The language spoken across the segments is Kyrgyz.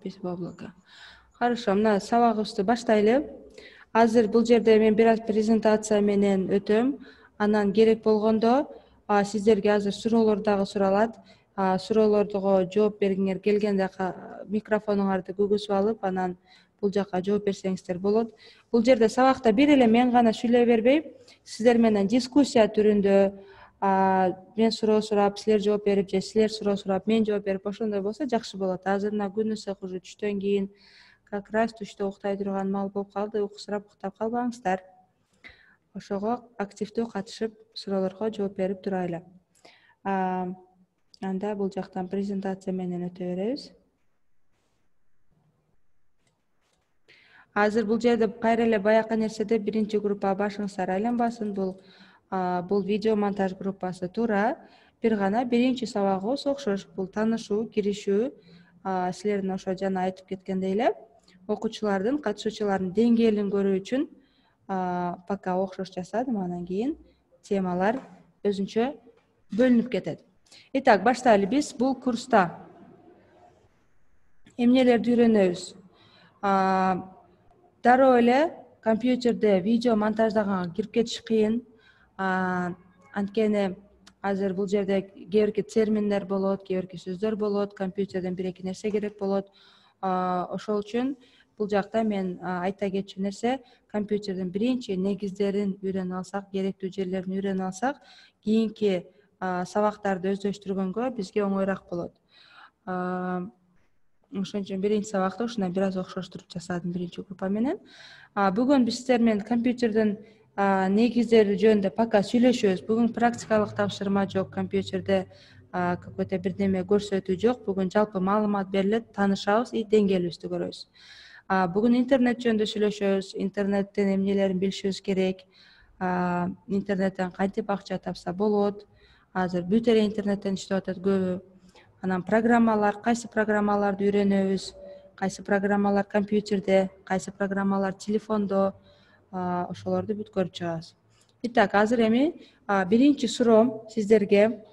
запись в облако. Хорошо, мына сабагыбызды баштайлы. Азыр бул жерде мен бир аз презентация менен өтөм. Анан керек болгондо сиздерге азыр суроолор дагы суралат. Суроолорго жооп бергиңер келгенде микрофонуңарды көгүзүп алып, анан бул жака жооп берсеңиздер болот. Бул жерде сабакта бир эле мен гана сүйлөй бербей, сиздер менен дискуссия түрүндө мен суроо сурап, силер жооп берип, же силер суроо сурап, мен жооп берип, ошондой болсо жакшы болот. Азыр мына күн ысык, уже түштөн кийин как раз түштө уктай турган маал болуп калды, уктап калбаңыздар. Ошого активдүү катышып, суроолорго жооп берип турайлы. Анда бул жактан презентация менен өтө беребиз. Азыр бул жерде кайра эле баякы нерседе биринчи группа башыңыздар айланбасын. Бул видео монтаж группасы туура бир гана биринчи сабагыбыз окшош. Бул таанышуу, киришүү. Силердин ошо жана айтып кеткендей эле окуучулардын, катышуучулардын деңгээлин көрүү үчүн пока окшош жасадым, анан кийин темалар өзүнчө бөлүнүп кетет. Итак, баштайлы. Биз бул курста эмнелерди үйрөнөбүз? Дароо эле компьютерде видео монтаждаганга кирип кетиш кыйын. Анткени азыр бул жерде кээ бирки терминдер болот, кээ бирки сөздөр болот, компьютерден бир-эки нерсе керек болот. Ошол үчүн бул жакта мен айта кетчү нерсе, компьютердин биринчи негиздерин үйрөнүп алсак, керектүү жерлерин үйрөнүп алсак, кийинки сабактарды өздөштүргөнгө бизге оңоюраак болот. Ошон үчүн биринчи сабакты ушундай бир аз окшоштуруп жасадым биринчи группа менен. Бүгүн биз сиздер менен компьютердин негиздери жөнүндө пока сүйлөшөбүз. Бүгүн практикалык тапшырма жок, компьютерде какой-то бирдеме көрсөтүү жок. Бүгүн жалпы маалымат берилет, таанышабыз и деңгээлибизди көрөбүз. Бүгүн интернет жөнүндө сүйлөшөбүз. Интернеттен эмнелерин билишибиз керек. Интернеттен кантип акча тапса болот. Азыр бүт эле интернеттен иштеп атат көбү. Анан программалар, кайсы программаларды үйрөнөбүз, кайсы программалар компьютерде, кайсы программалар телефондо, ошолорду бүт көрүп чыгабыз. Итак, азыр эми биринчи суроом сиздерге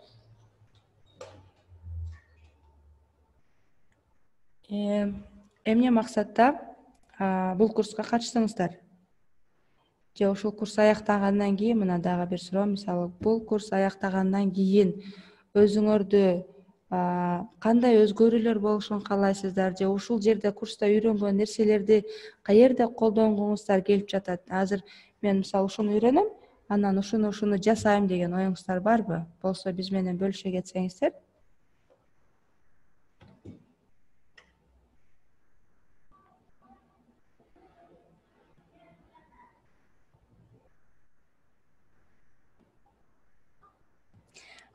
эмне максатта бул курска катыштыңыздар? Же ушул курс аяктагандан кийин, мына дагы бир суроо, мисалы, бул курс аяктагандан кийин өзүңөрдү кандай өзгөрүүлөр болушун каалайсыздар, же ушул жерде курста үйрөнгөн нерселерди каерде колдонгуңуздар келип жатат? Азыр мен мисалы ушуну үйрөнөм, анан ушуну жасайм деген оюңуздар барбы? Болсо биз менен бөлүшө кетсеңиздер.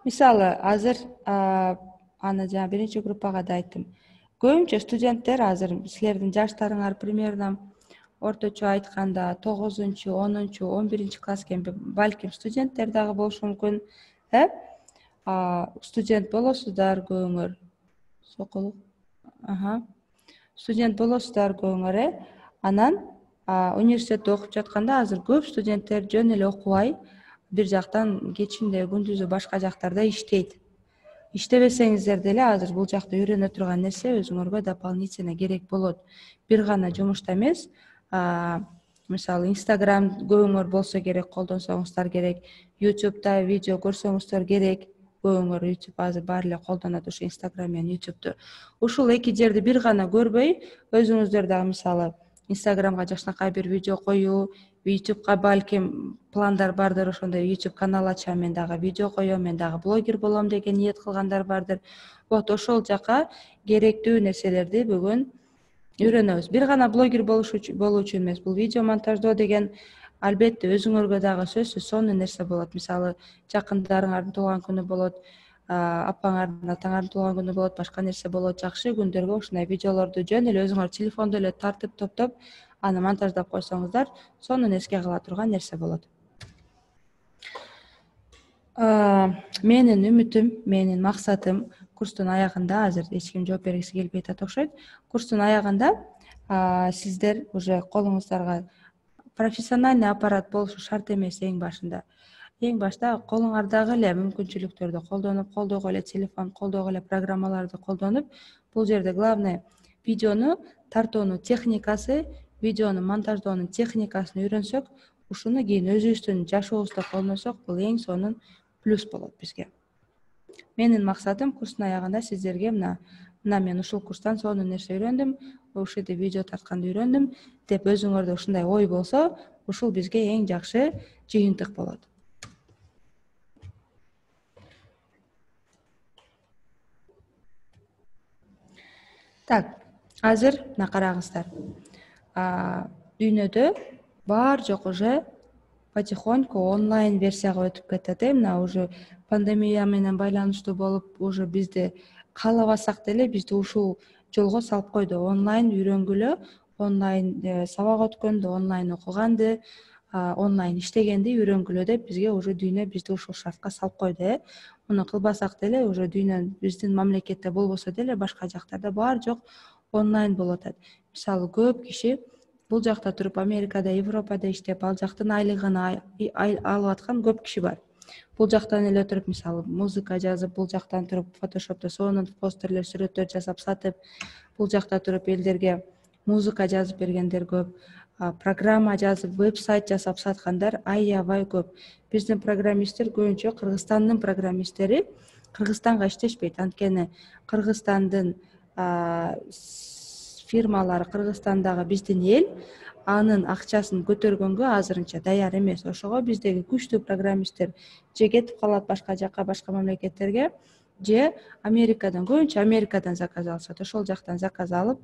Мисалы, азыр аны жана биринчи группага да айттым. Көбүнчө студенттер азыр силердин жаштарыңар примерно орточо айтканда 9-10, 11 класс экен, балким студенттер дагы болушу мүмкүн. Студент болосуздар көбүңөр. Соколук. Студент болосуздар көбүңөр, Анан университетте окуп жатканда азыр көп студенттер жөн эле окубай, бир жактан кечинде күндүзү башка жактарда иштейт. Иштебесеңиздер деле азыр бул жакта үйрөнө турган нерсе өзүңөргө дополнительно керек болот. Бир гана жумушта эмес, мисалы Instagram көбүңөр болсо керек, колдонсоңуздар керек, YouTube'да видео көрсөңүздөр керек. Көбүңөр YouTube азыр баары эле колдонот, ушу Instagram менен YouTube'ду. Ушул эки жерди бир гана көрбөй, өзүңүздөр дагы мисалы Instagramга жакшынакай бир видео коюу, YouTube'га балким пландар бардыр, ошондой YouTube канал ачам, мен дагы видео коем, мен дагы блогер болом деген ниет кылгандар бардыр. Вот ошол жака керектүү нерселерди бүгүн үйрөнөбүз. Бир гана блогер болуу үчүн эмес, бул видео монтаждоо деген албетте өзүңөргө дагы сөзсүз сонун нерсе болот. Мисалы, жакындарыңардын туулган күнү болот, апаңардын, атаңардын туулган күнү болот, башка нерсе болот. Жакшы күндөргө ушундай видеолорду жөн эле өзүңөр телефондо эле тартып топтоп, аны монтаждап койсоңуздар, сонун эске кала турган нерсе болот. Менин үмүтүм, менин максатым курстун аягында, азыр эч ким жооп бергиси келбей атат окшойт. Курстун аягында сиздер уже колуңуздарга профессиональный аппарат болушу шарт эмес. Эң башта колуңардагы эле мүмкүнчүлүктөрдү колдонуп, колдогу эле телефон, колдогу эле программаларды колдонуп, бул жерде главное видеону тартуунун техникасы, видеону монтаждоонун техникасын үйрөнсөк, ушуну кийин өзүбүздүн жашообузда колдонсок, бул эң сонун плюс болот бизге. Менин максатым курстун аягында сиздерге мына мен ушул курстан сонун нерсе үйрөндүм, ушул жерде видео тартканды үйрөндүм деп өзүңөрдө ушундай ой болсо, ушул бизге эң жакшы жыйынтык болот. Так, азыр мына караңыздар. Дүйнөдө бар жок уже потихоньку онлайн версияга өтүп кетет. Мына уже пандемия менен байланыштуу болуп, уже бизди каалабасак деле бизди ушул жолго салып койду. Онлайн үйрөнгүлө, онлайн сабак өткөндү, онлайн окуганды, онлайн иштегенди үйрөнгүлө деп бизге уже дүйнө бизди ушул шартка салып койду. Муну кылбасак деле уже дүйнө биздин мамлекетте болбосо деле башка жактарда бар жок онлайн болуп атат. Мисалы көп киши бул жакта туруп Америкада, Европада иштеп, ал жактын айлыгын алып аткан көп киши бар. Бул жактан эле туруп мисалы музыка жазып, бул жактан туруп фотошопто сонун постерлер, сүрөттөр жасап сатып, бул жакта туруп элдерге музыка жазып бергендер көп, программа жазып, веб-сайт жасап саткандар аябай көп. Биздин программисттер көбүнчө Кыргызстандын программисттери Кыргызстанга иштешпейт. Анткени Кыргызстандын фирмалары, Кыргызстандагы биздин эл анын акчасын көтөргөнгө азырынча даяр эмес. Ошого биздеги күчтүү программисттер же кетип калат башка жакка, башка мамлекеттерге, же Америкадан, көбүнчө Америкадан заказ алышат. Ошол жактан заказ алып,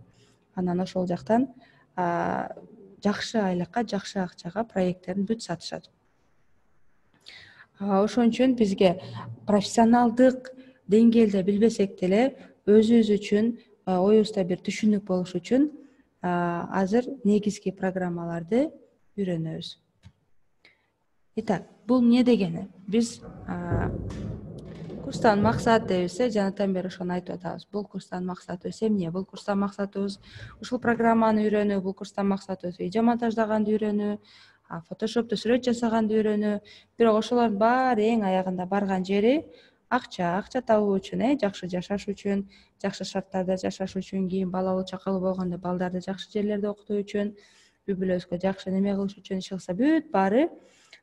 анан ошол жактан жакшы айлыкка, жакшы акчага проекттерин бүт сатышат. Ошон үчүн бизге профессионалдык деңгээлде билбесек деле өзүбүз үчүн оюбузда бир түшүнүк болуш үчүн азыр негизги программаларды үйрөнөбүз. Итак, бул эмне дегени? Биз курстан максат дейбиз, жанатан бери ошону айтып атабыз. Бул курстан максатыбыз эмне? Бул курстан максатыбыз ушул программаны үйрөнүү, бул курстан максатыбыз видео монтаждаганды үйрөнүү, фотошопто сүрөт жасаганды үйрөнүү. Бирок ошолордун баары эң аягында барган жери акча табуу үчүн, жакшы жашаш үчүн, жакшы шарттарда жашаш үчүн, кийин балалуу чакалуу болгондо балдарды жакшы жерлерде окутуу үчүн, үй бүлөбүзгө жакшы неме кылыш үчүн, иш кылса бүт баары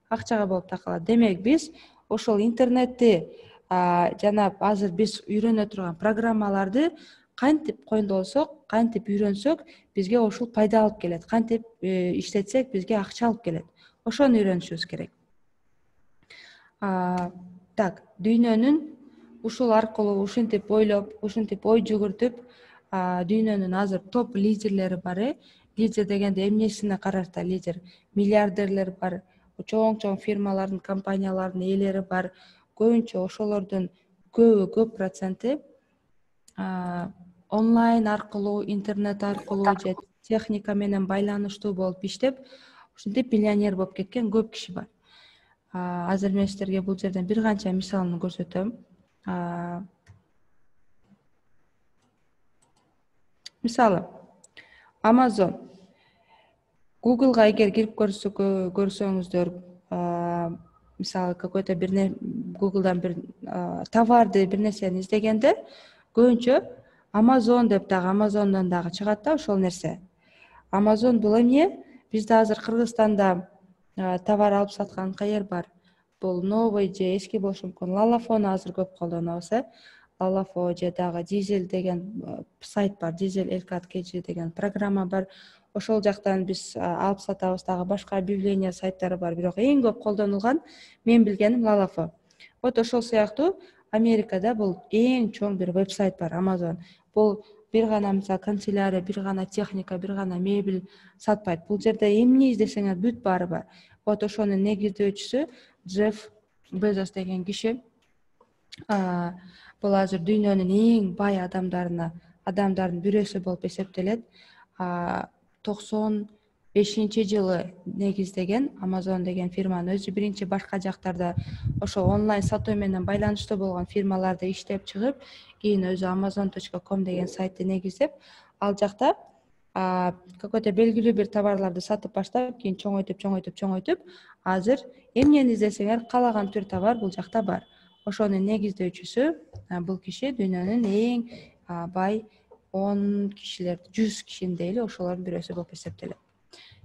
акчага болуп такалат. Демек биз ошол интернетти жана азыр биз үйрөнө турган программаларды кантип колдонсок, кантип үйрөнсөк, бизге ушул пайда алып келет. Кантип иштетсек, бизге акча алып келет. Ошону үйрөнүшүбүз керек. Так, дүйнөнүн ушул аркылуу ушинтип ойлоп, ушинтип ой жүгүртүп, дүйнөнүн азыр топ лидерлери бар. Лидер дегенде эмнесине карашта лидер? Миллиардерлер бар, чоң фирмалардын, компаниялардын ээлери бар. Көбүнчө ошолордун көп проценти онлайн аркылуу, интернет аркылуу же техника менен байланыштуу болуп иштеп, ушинтип миллионер болуп кеткен көп киши бар. Азыр мен сиздерге бул жерден бир канча мисалын көрсөтөм. Мисалы, Amazon, Google'га эгер кирип көрсөңүздөр, мисалы какой-то Google'дан бир товарды, бир нерсени издегенде, көбүнчө Amazon деп дагы, Amazon'дан дагы чыгат да ошол нерсе. Amazon бул эмне? Бизде азыр Кыргызстанда товар алып саткан кайер бар? Бул новый же эски болушу мүмкүн. Lalafo'ну азыр көп колдонобуз. Lalafo же дагы Diesel деген сайт бар. Diesel LKG деген программа бар. Ошол жактан биз алып сатабыз. Дагы башка объявление сайттары бар. Бирок эң көп колдонулган мен билгеним Lalafo. Вот ошол сыяктуу Америкада бул эң чоң бир веб-сайт бар, Amazon. Бул бир гана мисалы канцелярия, бир гана техника, бир гана мебель сатпайт. Бул жерде эмне издесеңер бүт баары бар. Вот ошонун негиздөөчүсү Джефф Безос деген киши. Бул азыр дүйнөнүн эң бай адамдардын бирөөсү болуп эсептелет. 95-жылы негиздеген Amazon деген фирманы өзү биринчи башка жактарда ошо онлайн сатуу менен байланыштуу болгон фирмаларда иштеп чыгып, кийин өзү Amazon.com деген сайтты негиздеп, ал жакта какой-то белгилүү бир товарларды сатып баштап, кийин чоңойтуп, азыр эмнени издесеңер каалаган түр товар бул жакта бар. Ошонун негиздөөчүсү бул киши дүйнөнүн эң бай 10 кишилер, 100 кишини дейли, ошолордун бирөөсү болуп эсептелет.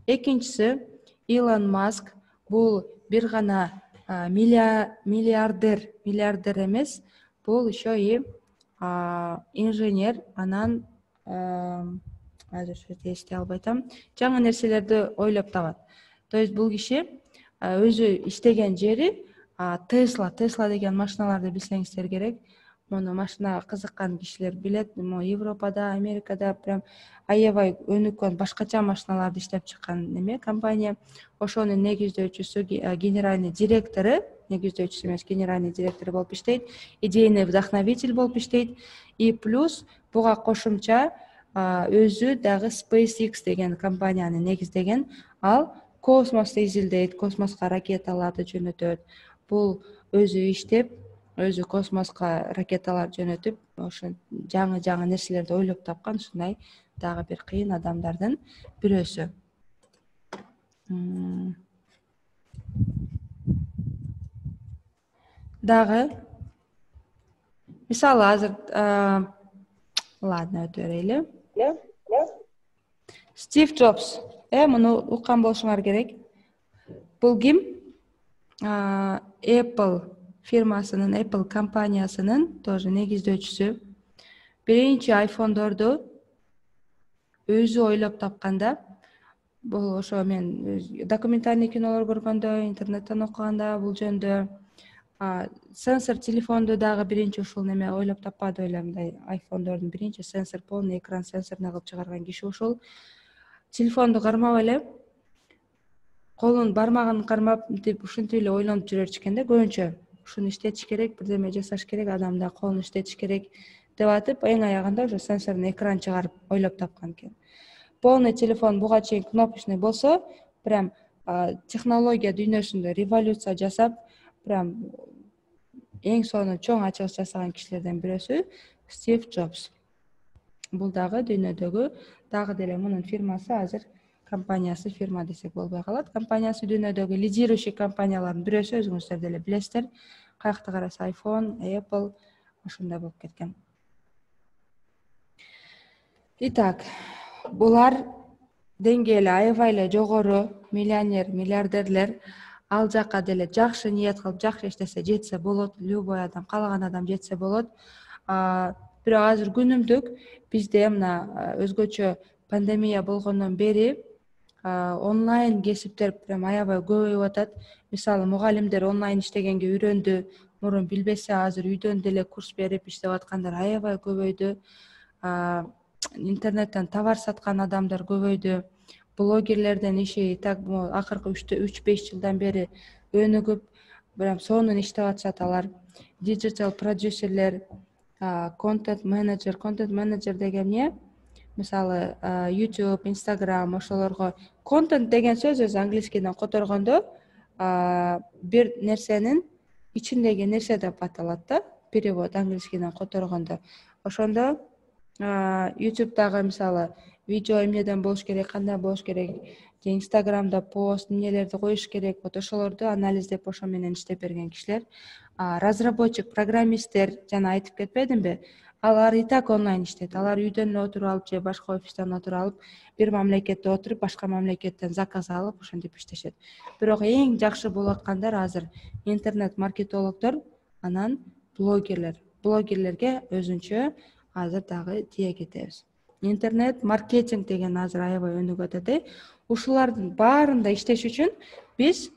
Экинчиси Илон Маск. Бул бир гана миллиардер эмес, бул еще и инженер, анан азыр эстей албай атам, жаңы нерселерди ойлоп табат. То есть бул киши өзү иштеген жери Тесла деген машиналарды билсеңиздер керек. Муну машинага кызыккан кишилер билет. Европада, Америкада прям аябай өнүккөн башкача машиналарды иштеп чыккан неме компания. Ошонун негиздөөчүсү, генеральный директору, негиздөөчүсү эмес, генеральный директору болуп иштейт, идейный вдохновитель болуп иштейт. И плюс буга кошумча өзү дагы SpaceX деген компанияны негиздеген. Ал космосту изилдейт, космоска ракеталарды жөнөтөт. Бул өзү иштеп, өзү космоска ракеталар жөнөтүп, ошо жаңы нерселерди ойлоп тапкан ушундай дагы бир кыйын адамдардын бирөөсү. Дагы мисалы азыр ладно, өтө берели. Стив Джобс, муну уккан болушуңар керек. Бул ким? Apple фирмасынын, Apple компаниясынын тоже негиздөөчүсү. Биринчи айфондорду өзү ойлоп тапканда, бул ошо мен документальный кинолор көргөндө, интернеттен окуганда бул жөнүндө сенсор телефонду дагы биринчи ушул неме ойлоп таппады эле, мындай айфондордун биринчи сенсор, полный экран сенсорун кылып чыгарган киши ушул. Телефонду кармап эле, колун бармагын кармап, ушинтип эле ойлонуп жүрөр экен да, көбүнчө ушуну иштетиш керек, бирдеме жасаш керек, адамда колун иштетиш керек деп атып, эң аягында ошо сенсордун экран чыгарып ойлоп тапкан экен. Полный телефон буга чейин кнопочный болсо, прям технология дүйнөсүндө революция жасап, прям эң сонун чоң ачылыш жасаган кишилерден бирөөсү Стив Джобс. Бул дагы дүйнөдөгү дагы деле мунун фирмасы азыр компаниясы, фирма десек болбой калат. Компаниясы дүйнөдөгү лидирующий компаниялардын бирөөсү, өзүңүздөр деле билесиздер. Каякта караса iPhone, Apple ошондой болуп кеткен. Итак, булар деңгээли аябай эле жогору, миллионер, миллиардерлер ал жака деле жакшы ниет кылып, жакшы иштесе жетсе болот, любой адам, каалаган адам жетсе болот. Бирок азыр күнүмдүк бизде мына өзгөчө пандемия болгондон бери онлайн кесиптер прям аябай көбөйүп атат. Мисалы, мугалимдер онлайн иштегенге үйрөндү. Мурун билбесе, азыр үйдөн деле курс берип иштеп аткандар аябай көбөйдү. Интернеттен товар саткан адамдар көбөйдү. Блогерлердин иши так акыркы 3-5 жылдан бери өнүгүп, прям сонун иштеп атышат алар. Digital продюсерлер, контент менеджер деген эмне? Мисалы, YouTube, Instagram ошолорго контент деген сөз өзү англискийден которгондо бир нерсенин ичиндеги нерсе деп аталат да, перевод англискийден которгондо. Ошондо YouTube'дагы мисалы видео эмнеден болуш керек, кандай болуш керек, же Instagram'да пост эмнелерди коюш керек, вот ошолорду анализдеп ошо менен иштеп берген кишилер. Разработчик, программисттер, жана айтып кетпедимби? Алар и так онлайн иштейт. Алар үйдөн эле отуруп алып же башка офистен отуруп алып, бир мамлекетте отуруп, башка мамлекеттен заказ алып, ошентип иштешет. Бирок эң жакшы болуп аткандар азыр интернет маркетологдор, анан блогерлер. Блогерлерге өзүнчө азыр дагы тие кетебиз. Интернет маркетинг деген азыр аябай өнүгүп атат. Ушулардын баарында иштеш үчүн биз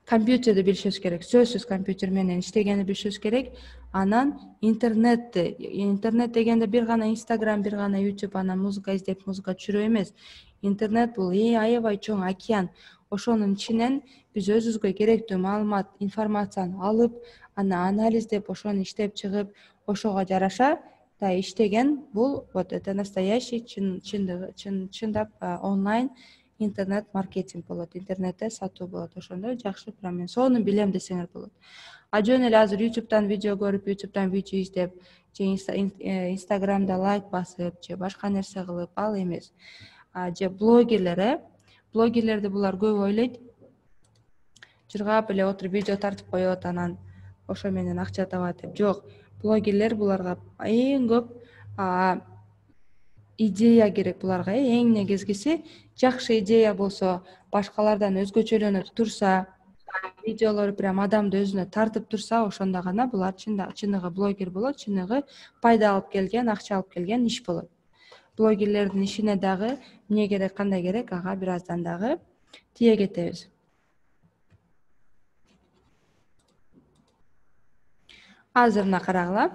компьютерди билишибиз керек. Сөзсүз компьютер менен иштегенди билишибиз керек. Анан интернет дегенде бир гана Instagram, бир гана YouTube, анан музыка издеп, музыка түшүрүү эмес. Интернет бул аябай чоң океан. Ошонун ичинен биз өзүбүзгө керектүү маалымат, информацияны алып, аны анализдеп, ошону иштеп чыгып, ошого жараша да иштеген бул вот это настоящий чындап онлайн интернет маркетинг болот, интернетте сатуу болот. Ошондой жакшы прям мен сону билем десеңер болот. Жөн эле азыр YouTube'дан видео көрүп, YouTube'дан видео издеп, же Instagram'да лайк басып, же башка нерсе кылып ал эмес. Же блогерлер, блогерлерди булар көп ойлойт. Жыргап эле отуруп видео тартып коет, анан ошо менен акча табат деп. Жок, блогерлер буларга эң көп идея керек буларга. Эң негизгиси жакшы идея болсо, башкалардан өзгөчөлөнүп турса, видеолор прям адамды өзүнө тартып турса, ошондо гана булар чыныгы блогер болот, чыныгы пайда алып келген, акча алып келген иш болот. Блогерлердин ишине дагы эмне керек, кандай керек, ага бир аздан дагы тие кетебиз. Азыр мына карагыла.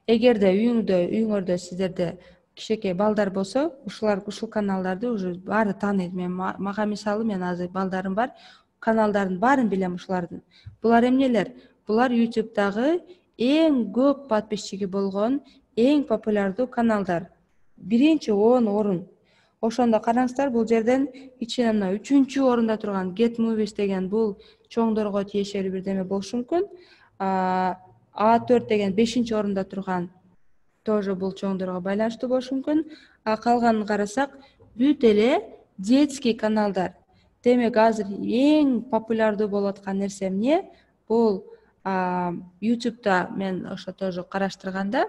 Эгерде үйүңөрдө сиздерде кичинекей балдар болсо, ушул каналдарды уже баары тааныйт. Мага мисалы, мен азыр балдарым бар, каналдардын баарын билем ушулардын. Булар эмнелер? Булар YouTube'дагы эң көп подписчиги болгон, эң популярдуу каналдар. Биринчи 10 орун. Ошондо караңыздар, бул жерден ичинен мына 3-чү орунда турган Get Movies деген бул чоңдорго тиешелүү бирдеме болушу мүмкүн. A4 деген 5-чи орунда турган тоже бул чоңдорго байланыштуу болушу мүмкүн. Калганын карасак, бүт эле детский каналдар. Демек, азыр эң популярдуу болуп аткан нерсе эмне? Бул YouTube'да мен ошо тоже караштырганда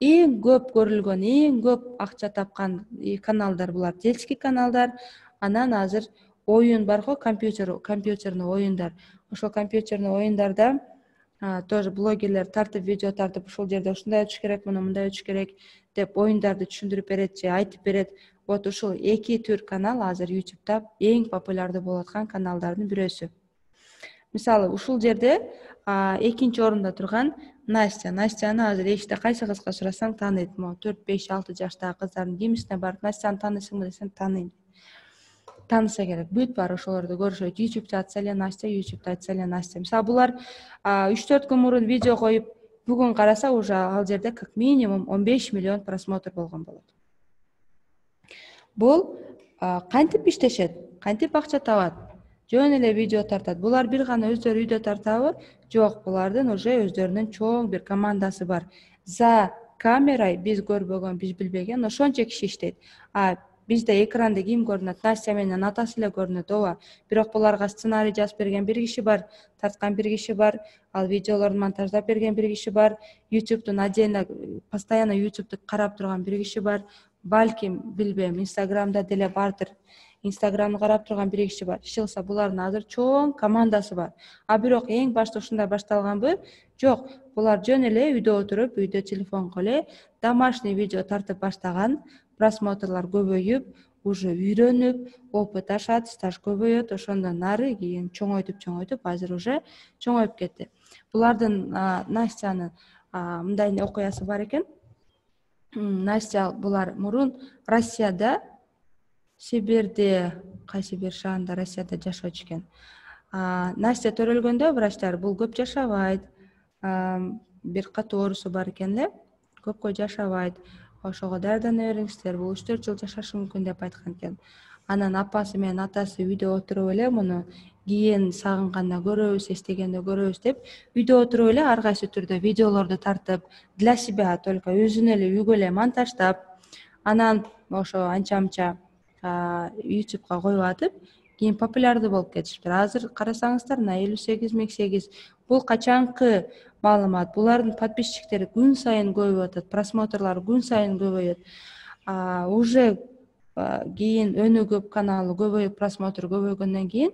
эң көп көрүлгөн, эң көп акча тапкан каналдар булар детский каналдар. Анан азыр оюн барго, компьютерный оюндар. Ошол компьютерный оюндарда тоже блогерлер тартып, видео тартып, ушул жерде ушундай өтүш керек, муну мындай өтүш керек деп оюндарды түшүндүрүп берет же айтып берет. Вот ушул 2 түр канал азыр YouTube'да эң популярдуу болуп аткан каналдардын бирөөсү. Мисалы, ушул жерде 2-чи орунда турган Настя. Настяны азыр эшикте кайсы кызга сурасаң тааныйт. 4, 5, 6 жаштагы кыздардын кимисине барып Настяны тааныйсыңбы десең тааныйм. Тааныса керек. Бүт баары ошолорду көрүшөт. YouTube'да айтса эле Настя, YouTube'да айтса эле Настя. Мисалы, булар 3-4 күн мурун видео коюп, бүгүн караса уже ал жерде как минимум 15 миллион просмотр болгон болот. Бул кантип иштешет? Кантип акча табат? Жөн эле видео тартат. Булар бир гана өздөрү үйдө тартабы? Жок, булардын уже өздөрүнүн чоң бир командасы бар. За камерай биз көрбөгөн, биз билбеген ошончо киши иштейт. Бизде экранды ким көрүнөт? Настя менен атасы эле көрүнөт, ооба. Бирок буларга сценарий жазып берген бир киши бар, тарткан бир киши бар, ал видеолорду монтаждап берген бир киши бар, YouTube'дун отдельно постоянно YouTube'ду карап турган бир киши бар. Балким, билбейм, Instagram'да деле бардыр. Instagram'ды карап турган бир киши бар. Иши кылса, булардын азыр чоң командасы бар. Бирок эң башта ушундай башталганбы? Жок, булар жөн эле үйдө отуруп, үйдө телефонго эле домашний видео тартып баштаган. Просмотрлар көбөйүп, уже үйрөнүп, опыт ашат, стаж көбөйөт, ошондон нары кийин чоңойтуп, азыр уже чоңоюп кетти. Булардын Настянын мындай окуясы бар экен. Настя булар мурун Россияда, Сибирде, кайсы бир шаарында Россияда жашачу экен. Настя төрөлгөндө врачтар бул көп жашабайт, бир катуу оорусу бар экен эле, көпкө жашабайт. Ошого даярдана бериңиздер, бул 3-4 жыл жашашы мүмкүн деп айткан экен. Анан апасы менен атасы үйдө отуруп эле муну кийин сагынганда көрөбүз, эстегенде көрөбүз деп үйдө отуруп эле ар кайсы түрдө видеолорду тартып, для себя только өзүнө эле үйгө эле монтаждап, анан ошо анча-мынча YouTube'га коюп атып, кийин популярдуу болуп кетишиптир. Азыр карасаңыздар, 58.800. Бул качанкы маалымат? Булардын подписчиктери күн сайын көбөйүп атат, просмотрлары күн сайын көбөйөт. Уже кийин өнү көп каналы көбөйүп, просмотр көбөйгөндөн кийин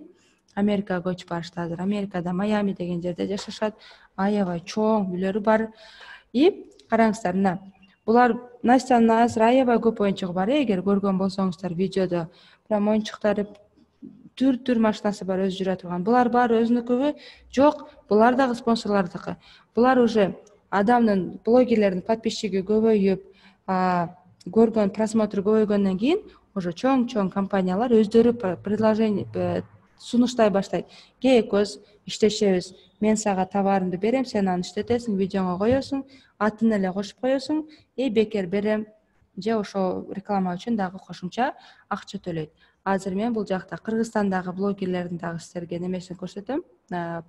Америкага көчүп барышты. Азыр Америкада Майами деген жерде жашашат. Аябай чоң үйлөрү бар. Караңыздар, мына булар Настянын азыр аябай көп оюнчугу бар. Эгер көргөн болсоңуздар видеодо, прям оюнчуктары түр машинасы бар, өзү жүрө турган. Булар баары өзүнүкүбү? Жок, булар дагы спонсорлордуку. Булар уже адамдын, блогерлердин подписчиги көбөйүп, көргөн просмотр көбөйгөндөн кийин уже чоң компаниялар өздөрү предложение сунуштай баштайт. Экөөбүз иштешебиз. Мен сага товарымды берем, сен аны иштетесиң, видеоңо коесуң, атын эле кошуп коесуң, бекер берем, же ошо реклама үчүн дагы кошумча акча төлөйт. Азыр мен бул жакта Кыргызстандагы блогерлердин дагы силерге немесин көрсөтөм.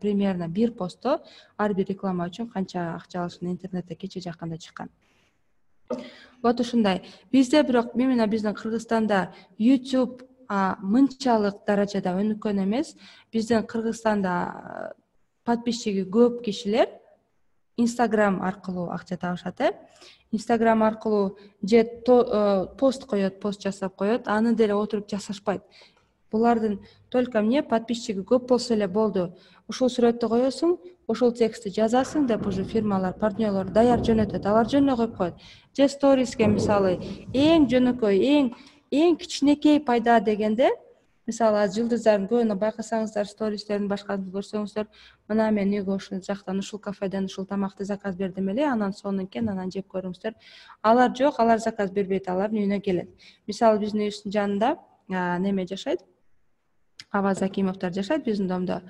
Примерно бир постто ар бир реклама үчүн канча акча алышын интернетте кече жакканда чыккан. Вот ушундай. Бизде бирок именно биздин Кыргызстанда YouTube мынчалык даражада өнүккөн эмес. Биздин Кыргызстанда подписчиги көп кишилер Инстаграм аркылуу акча табышат. Инстаграм аркылуу же пост коет, пост жасап коет, аны деле отуруп жасашпайт. Булардын только эмне подписчиги көп болсо эле болду. Ушул сүрөттү коесуң, ошол текстти жазасың деп уже фирмалар, партнерлор даяр жөнөтөт. Алар жөнөй коюп коет. Же сториске мисалы эң жөнөкөй, эң кичинекей пайда дегенде, мисалы азыр жылдыздардын көбүнө байкасаңыздар, стористерин башкасын көрсөңүздөр, мына мен үйгө ушул жактан, ушул кафеден ушул тамакты заказ бердим эле, анан сонун экен, анан жеп көрүңүздөр. Алар жок, алар заказ бербейт, алардын үйүнө келет. Мисалы биздин үйүбүздүн жанында неме жашайт, Аваз Акимовдор жашайт биздин домдо.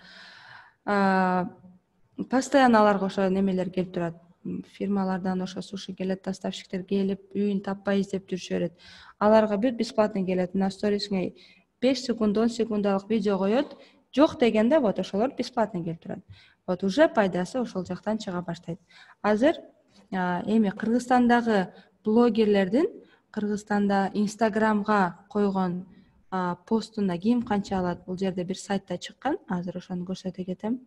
Постоянно аларга ошо немелер келип турат. Фирмалардан ошо суши келет, доставщиктер келип, үйүн таппай издеп жүрүшөрөт. Аларга бүт бесплатно келет. Мына сторисиңе 5 секунд, 10 секундалык видео коет. Жок дегенде вот ошолор бесплатно келип турат. Вот уже пайдасы ошол жактан чыга баштайт. Азыр эми Кыргызстандагы блогерлердин Кыргызстанда Инстаграмга койгон постуна ким канча алат? Бул жерде бир сайтта чыккан. Азыр ошону көрсөтө кетем.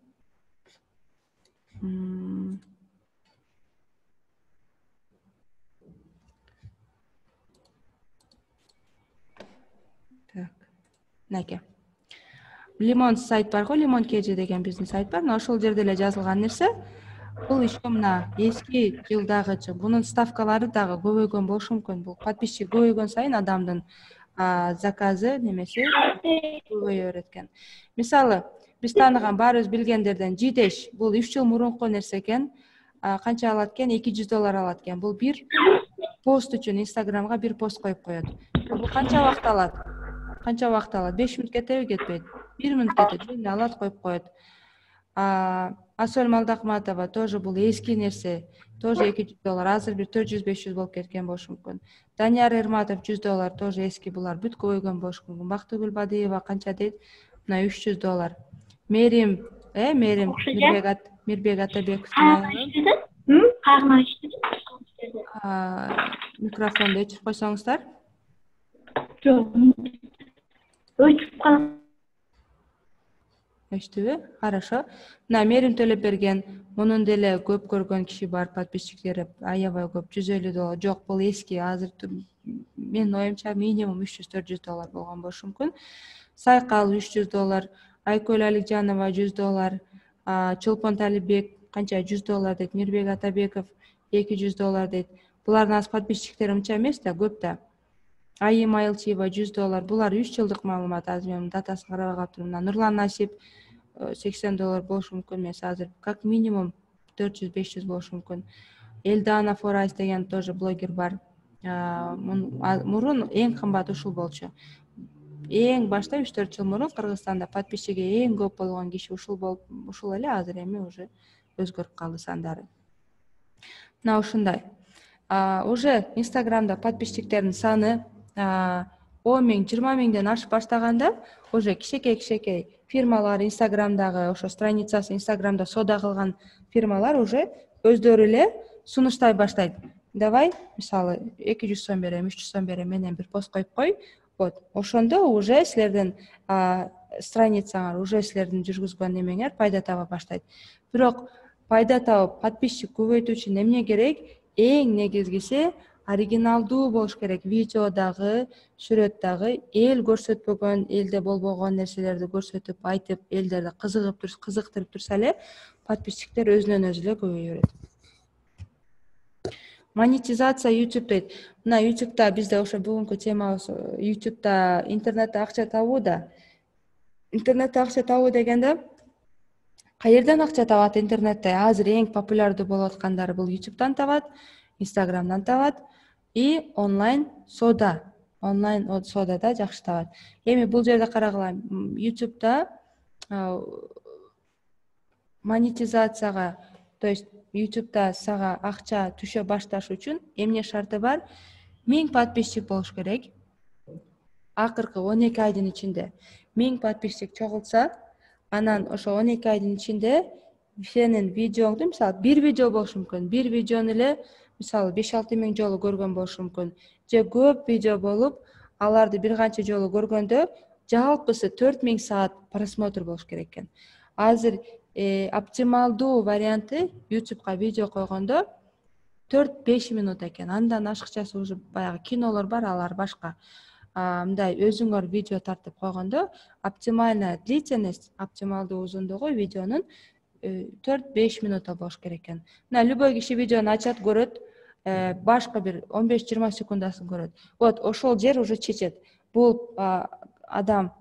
Так. Мынакей. Лимон сайт бар го, Лимон KG деген биздин сайт бар. Ошол жерде эле жазылган нерсе. Бул ишке мына эски жылдагычы. Бунун ставкалары дагы көбөйгөн болушу мүмкүн. Бул подписчик көбөйгөн сайын адамдын заказы немеси көбөйө берет экен. Мисалы, биз тааныган баарыбыз билгендерден Жидеш, бул 3 жыл мурунку нерсе экен. Канча алат экен? $200 алат экен. Бул бир пост үчүн Инстаграмга бир пост коюп коет. Бул канча вакыт алат? 5 мүнөт кетеби, кетпейт? 1 мүнөт кетет, жөн алат, коюп коет. Асөл Малдакматова тоже бул эски нерсе, тоже $200, азыр бир 400-500 болуп кеткен болушу мүмкүн. Данияр Эрматов $100, тоже эски, булар бүт көбөйгөн болушу мүмкүн. Бактыгүл Бадыева канча дейт? Мына $300. Мерим, Мирбек Атабековдун микрофонду өчүрүп койсоңуздар. Өчтүбү? Хорошо. Мына Мерим Төлөпберген, мунун деле көп көргөн киши бар, подписчиктери аябай көп, $150. Жок, бул эски, азыр менин оюмча минимум $300-400 болгон болушу мүмкүн. Сайкал $300, Айкөл Аликжанова $100, Чолпон Талибек канча $100 дейт, Мирбек Атабеков $200 дейт. Булардын аз подписчиктери мынча эмес да, көп да. Айым Айылчиева $100, булар 3 жылдык маалымат, азыр мен датасын карабай калыптырмын. Нурлан Насип $80 болушу мүмкүн эмес, азыр как минимум 400-500 болушу мүмкүн. Элдана Форайс деген тоже блогер бар. Мурун эң кымбат ушул болчу. Эң башта 3-4 жыл мурун Кыргызстанда подписчиги эң көп болгон киши ушул эле, азыр эми уже өзгөрүп калды сандары. Мына ушундай. Уже Инстаграмда подписчиктердин саны 10 000, 20 000ден ашып баштаганда уже кичекей фирмалар Инстаграмдагы ошо страницасы Инстаграмда соода кылган фирмалар уже өздөрү эле сунуштай баштайт. Давай, мисалы 200 сом берем, 300 сом берем, менен бир пост коюп кой. Вот, ошондо уже силердин страницаңар, уже силердин жүргүзгөн немеңер пайда таба баштайт. Бирок пайда табып подписчик көбөйтүү үчүн эмне керек? Эң негизгиси оригиналдуу болуш керек. Видеодагы, сүрөттөгү эл көрсөтпөгөн, элде болбогон нерселерди көрсөтүп, айтып, элдерди кызыктырып турса эле подписчиктер өзүнөн өзү эле көбөйө берет. Монетизация YouTube дейт. Мына YouTube'да бизде ошо бүгүнкү темабыз YouTube'да интернетте акча табуу да. Интернетте акча табуу дегенде каерден акча табат интернетте? Азыр эң популярдуу болуп аткандары бул YouTube'дан табат, Instagram'дан табат и онлайн соодада жакшы табат. Эми бул жерде карагыла, YouTube'да монетизацияга, то есть YouTube'да сага акча түшө башташ үчүн эмне шарты бар? 1000 подписчик болуш керек. Акыркы 12 айдын ичинде 1000 подписчик чогултса, анан ошо 12 айдын ичинде сенин видеоңду, мисалы, бир видео болушу мүмкүн. Бир видеону эле, мисалы, 5-6 миң жолу көргөн болушу мүмкүн. Же көп видео болуп, аларды бир канча жолу көргөндө жалпысы 4000 саат просмотр болуш керек экен. Азыр Оптималдуу варианты YouTube'га видео койгондо 4-5 минут экен. Андан ашыкчасы уже баягы кинолор бар, алар башка. Мындай өзүңөр видео тартып койгондо оптимальная длительность, оптималдуу узундугу видеонун 4-5 минут болуш керек экен. Мына любой киши видеону ачат, көрөт, башкы бир 15-20 секундасын көрөт. Вот ошол жер уже чечет. Бул адам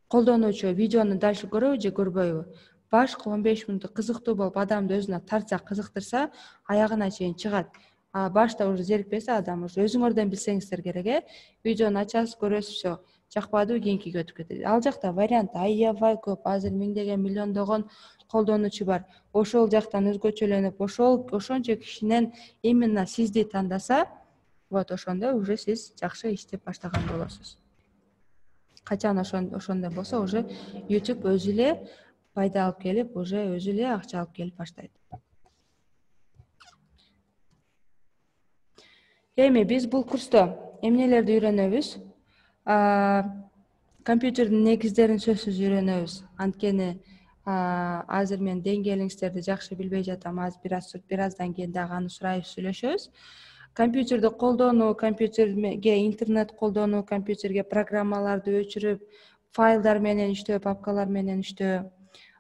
колдонуучу видеону дальше көрөбү же көрбөйбү? Башкы 15 минут кызыктуу болуп, адамды өзүнө тартса, кызыктырса, аягына чейин чыгат. Башта уже зерикпесе, адам уже өзүңөрдөн билсеңиздер керек, видеону ачасыз, көрөсүз, все, жакпады, кийинкиге өтүп кетет. Ал жакта вариант аябай көп, азыр миңдеген, миллиондогон колдонуучу бар. Ошол жактан өзгөчөлөнүп, ошончо кишинен именно сизди тандаса, вот ошондо уже сиз жакшы иштеп баштаган болосуз. Качан ошондой болсо, уже YouTube өзү эле пайда алып келип, уже өзү эле акча алып келип баштайт. Эми биз бул курста эмнелерди үйрөнөбүз? Компьютердин негиздерин сөзсүз үйрөнөбүз. Анткени азыр мен деңгээлиңиздерди жакшы билбей жатам. Бир аздан кийин дагы аны сурайбыз, сүйлөшөбүз. Компьютерди колдонуу, компьютерге интернет колдонуу, компьютерге программаларды өчүрүп, файлдар менен иштөө, папкалар менен иштөө,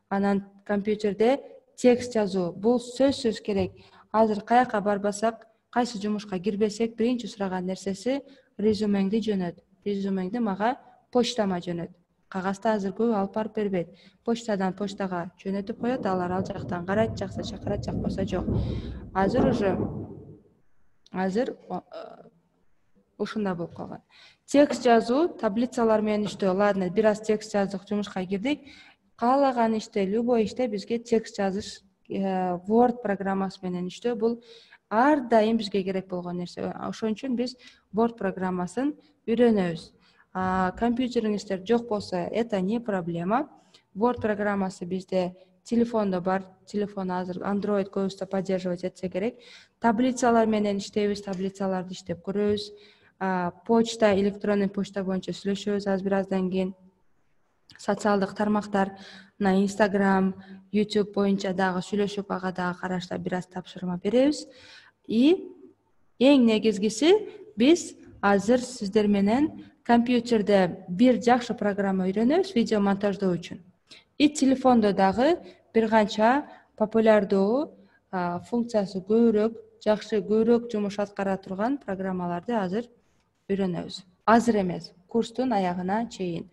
анан компьютерде текст жазуу. Бул сөзсүз керек. Азыр каяка барбасак, кайсы жумушка кирбесек, биринчи сураган нерсеси резюмеңди жөнөт. Резюмеңди мага почтама жөнөт. Кагазда азыр көп алып барып бербейт. Почтадан почтага жөнөтүп коет, алар ал жактан карайт, жакса чакырат, жакпаса жок. Азыр ушундай болуп калган. Текст жазуу, таблицалар менен иштөө. Ладно, бир аз текст жаздык, жумушка кирдик. Каалаган иште, любой иште бизге текст жазыш, Word программасы менен иштөө бул ар дайым бизге керек болгон нерсе. Ошон үчүн биз Word программасын үйрөнөбүз. Компьютериңиздер жок болсо, это не проблема. Word программасы бизде телефондо бар. Телефон азыр Android көбүстө поддерживать этсе керек. Таблицалар менен иштейбиз, таблицаларды иштеп көрөбүз. Почта, электронный почта боюнча сүйлөшөбүз азыр бир аздан кийин. Социалдык тармактар, мына Instagram, YouTube боюнча дагы сүйлөшүп, ага дагы карашта бир аз тапшырма беребиз. И эң негизгиси, биз азыр сиздер менен компьютерде бир жакшы программа үйрөнөбүз видео монтаждоо үчүн. И телефондо дагы бир канча популярдуу, функциясы көбүрөөк жумуш аткара турган программаларды азыр үйрөнөбүз. Азыр эмес, курстун аягына чейин.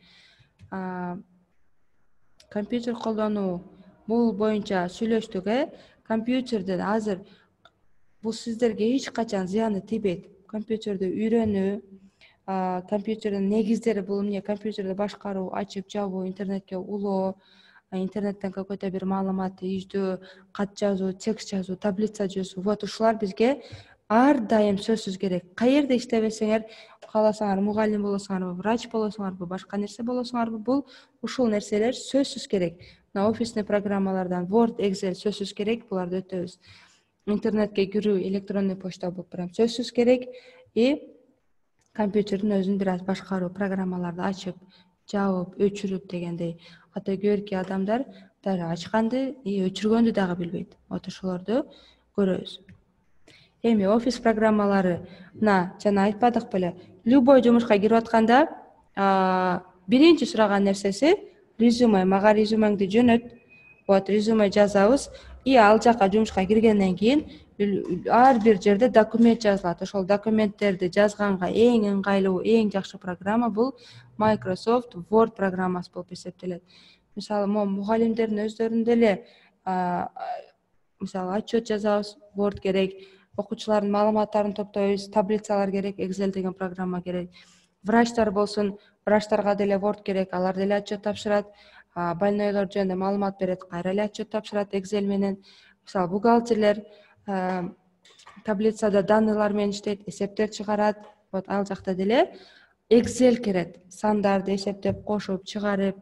Компьютер колдонуу бул боюнча сүйлөштүк. Компьютерден азыр бул сиздерге эч качан зыяны тийбейт. Компьютерди үйрөнүү, компьютердин негиздери бул эмне? Компьютерди башкаруу, ачып жабуу, интернетке улоо, интернеттен какой-то бир маалыматты издөө, кат жазуу, текст жазуу, таблица жазуу. Вот ушулар бизге ар дайым сөзсүз керек. Каерде иштебесеңер, кааласаңар мугалим болосуңарбы, врач болосуңарбы, башка нерсе болосуңарбы, бул ушул нерселер сөзсүз керек. Мына офисный программалардан Word, Excel сөзсүз керек, буларды өтөбүз. Интернетке кирүү, электронный почта бул прям сөзсүз керек. И компьютердин өзүн бир аз башкаруу, программаларды ачып, жабып, өчүрүп дегендей. Ата көрки адамдар даже ачканды и өчүргөндү дагы билбейт. Вот ошолорду көрөбүз. Эми офис программалары, мына жана айтпадык беле, любой жумушка кирип атканда биринчи сураган нерсеси резюме. Мага резюмеңди жөнөт. Вот резюме жазабыз. И ал жака жумушка киргенден кийин ар бир жерде документ жазылат. Ошол документтерди жазганга эң ыңгайлуу, эң жакшы программа бул Microsoft Word программасы болуп эсептелет. Мисалы, мугалимдердин өздөрүндө эле мисалы отчет жазабыз, Word керек, окуучулардын маалыматтарын топтойбуз, таблицалар керек, Excel деген программа керек. Врачтар болсун, врачтарга деле Word керек, алар деле отчет тапшырат. Больнойлор жөнүндө маалымат берет, кайра эле отчет тапшырат Excel менен. Мисалы, бухгалтерлер таблицада данныйлар менен иштейт, эсептер чыгарат. Вот ал жакта деле Excel керек. Сандарды эсептеп, кошуп, чыгарып.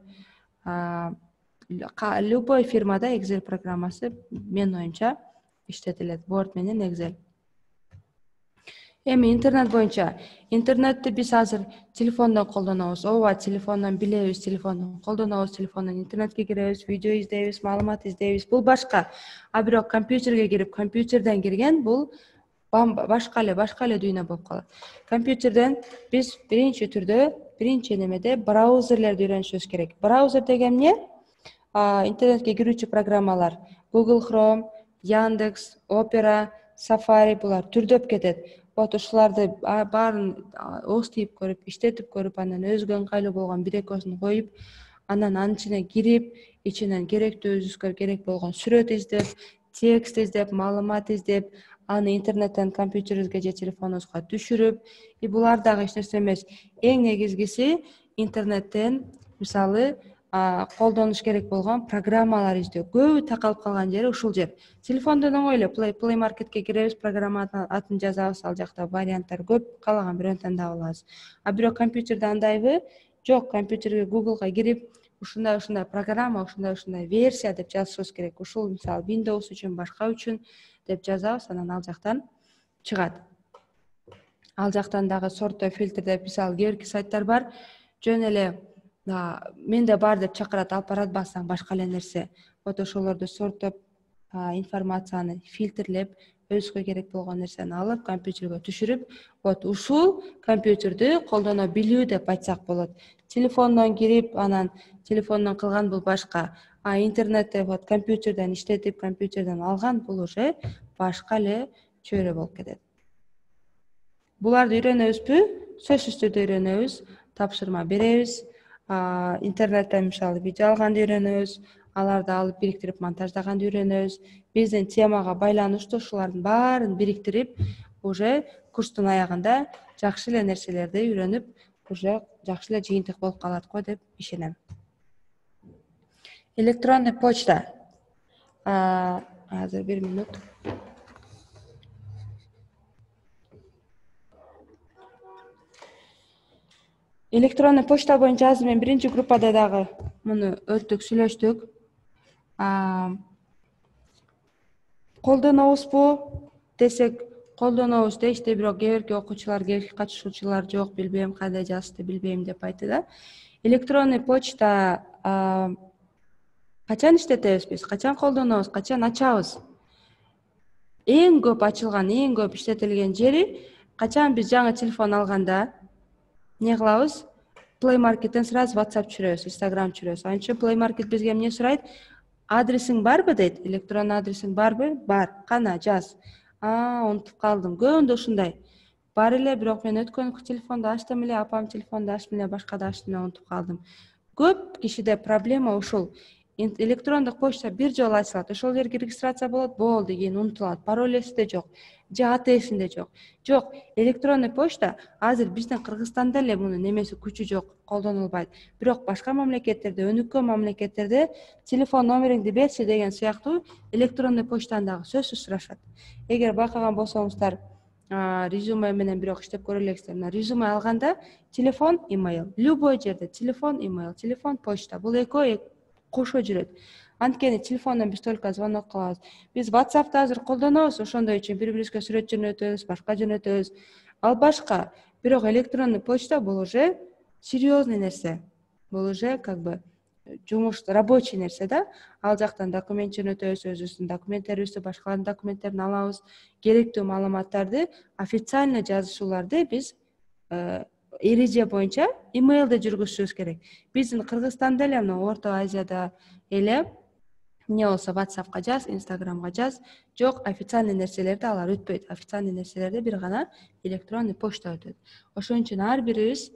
Любой фирмада Excel программасы менин оюмча иштетилет. Word менен Excel. Эми интернет боюнча. Интернетти биз азыр телефондон колдонобуз. Ооба, телефондон билебиз, телефондон колдонобуз, телефондон интернетке киребиз, видео издейбиз, маалымат издейбиз. Бул башка. А бирок компьютерге кирип, компьютерден кирген бул башка эле дүйнө болуп калат. Компьютерден биз биринчи түрдө, биринчи немеде браузерлерди үйрөнүшүбүз керек. Браузер деген эмне? Интернетке кирүүчү программалар. Google Chrome, Яндекс, Opera, Safari булар түрдөп кетет. Вот ушуларды баарын оостuyуп көрүп, иштетип көрүп, анан өзүгө ыңгайлуу болгон бир экөөсүн коюп, анан анын ичине кирип, ичинен керектүү өзүбүзгө керек болгон сүрөт издеп, текст издеп, маалымат издеп, аны интернеттен компьютерибизге же телефонубузга түшүрүп, булар дагы эч нерсе эмес. Эң негизгиси интернеттен мисалы колдонуш керек болгон программалар издөө. Көбү такалып калган жери ушул жер. Телефондон оңой эле Play Marketке киребиз, программа атын жазабыз, ал жакта варианттар көп, каалаган бирөөнтөн таба алабыз. А бирок компьютерде андайбы? Жок, компьютерге Google'га кирип, ушундай программа, ушундай версия деп жазышыбыз керек. Ушул мисалы Windows үчүн, башка үчүн деп жазабыз, анан ал жактан чыгат. Ал жактан дагы сорттоо, фильтр деп мисалы кээ сайттар бар, жөн эле менде бар деп чакырат, алып барат, бассаң башка эле нерсе. Вот ошолорду сорттоп, информацияны фильтрлеп, өзүгө керек болгон нерсени алып, компьютерге түшүрүп, вот ушул компьютерди колдоно билүү деп айтсак болот. Телефондон кирип, анан телефондон кылган бул башка. А интернетте вот компьютерден иштетип, компьютерден алган бул уже башка эле чөйрө болуп кетет. Буларды үйрөнөбүзбү? Сөзсүз түрдө үйрөнөбүз, тапшырма беребиз. Интернеттен мисалы видео алганды үйрөнөбүз, аларды алып бириктирип монтаждаганды үйрөнөбүз. Биздин темага байланыштуу ушулардын баарын бириктирип, уже курстун аягында жакшы эле нерселерди үйрөнүп, уже жакшы эле жыйынтык болуп калат го деп ишенем. Электронный почта. Азыр 1 минут. Электронный почта боюнча азыр мен биринчи группада дагы муну өттүк, сүйлөштүк. Колдонобузбу десек, колдонобуз дейишти, бирок кээ бирки окуучулар, кээ бирки катышуучулар жок, билбейм, кандай жазышты, билбейм деп айтты да. Электронный почта качан иштетебиз биз? Качан колдонобуз? Качан ачабыз? Эң көп ачылган, эң көп иштетилген жери качан биз жаңы телефон алганда не кылабыз? Play Market'ten сразу WhatsApp түшүрөбүз, Instagram түшүрөбүз. Анын үчүн Play Market бизге эмне сурайт? Адресиң барбы дейт? Электронный адресиң барбы? Бар. Кана жаз. Унутуп калдым. Көбүндө ушундай. Бар эле, бирок мен өткөн телефонду ачтым эле, апам телефонду ачтым эле, башка да ачтым эле, унутуп калдым. Көп кишиде проблема ушул. Электрондук почта бир жолу ачылат, ошол жерге регистрация болот, болду, кийин унутулат. Пароль эсинде жок, же аты эсинде жок. Жок, электронный почта азыр биздин Кыргызстанда эле мунун немеси күчү жок, колдонулбайт. Бирок башка мамлекеттерде, өнүккөн мамлекеттерде телефон номериңди берчи деген сыяктуу электронный почтаны дагы сөзсүз сурашат. Эгер байкаган болсоңуздар, резюме менен бирок иштеп көрө элексиздер. Резюме алганда телефон, имейл, любой жерде телефон, имейл, телефон, почта. Бул экөө кошо жүрөт. Анткени телефондон биз только звонок кылабыз. Биз WhatsApp'ты азыр колдонобуз, ошондой үчүн бири-бирибизге сүрөт жөнөтөбүз, башка жөнөтөбүз. Ал башка. Бирок электронный почта бул уже серьезный нерсе. Бул уже как бы жумуш, рабочий нерсе да. Ал жактан документ жөнөтөбүз, өзүбүздүн документтерибизди, башкалардын документтерин алабыз. Керектүү маалыматтарды, официально жазышууларды биз эреже боюнча имейлде жүргүзүшүбүз керек. Биздин Кыргызстанда эле, Орто Азияда эле эмне болсо WhatsApp'ка жаз, Instagram'га жаз. Жок, официальный нерселерди алар өтпөйт. Официальный нерселерди бир гана электронный почта өтөт. Ошон үчүн ар бирибиз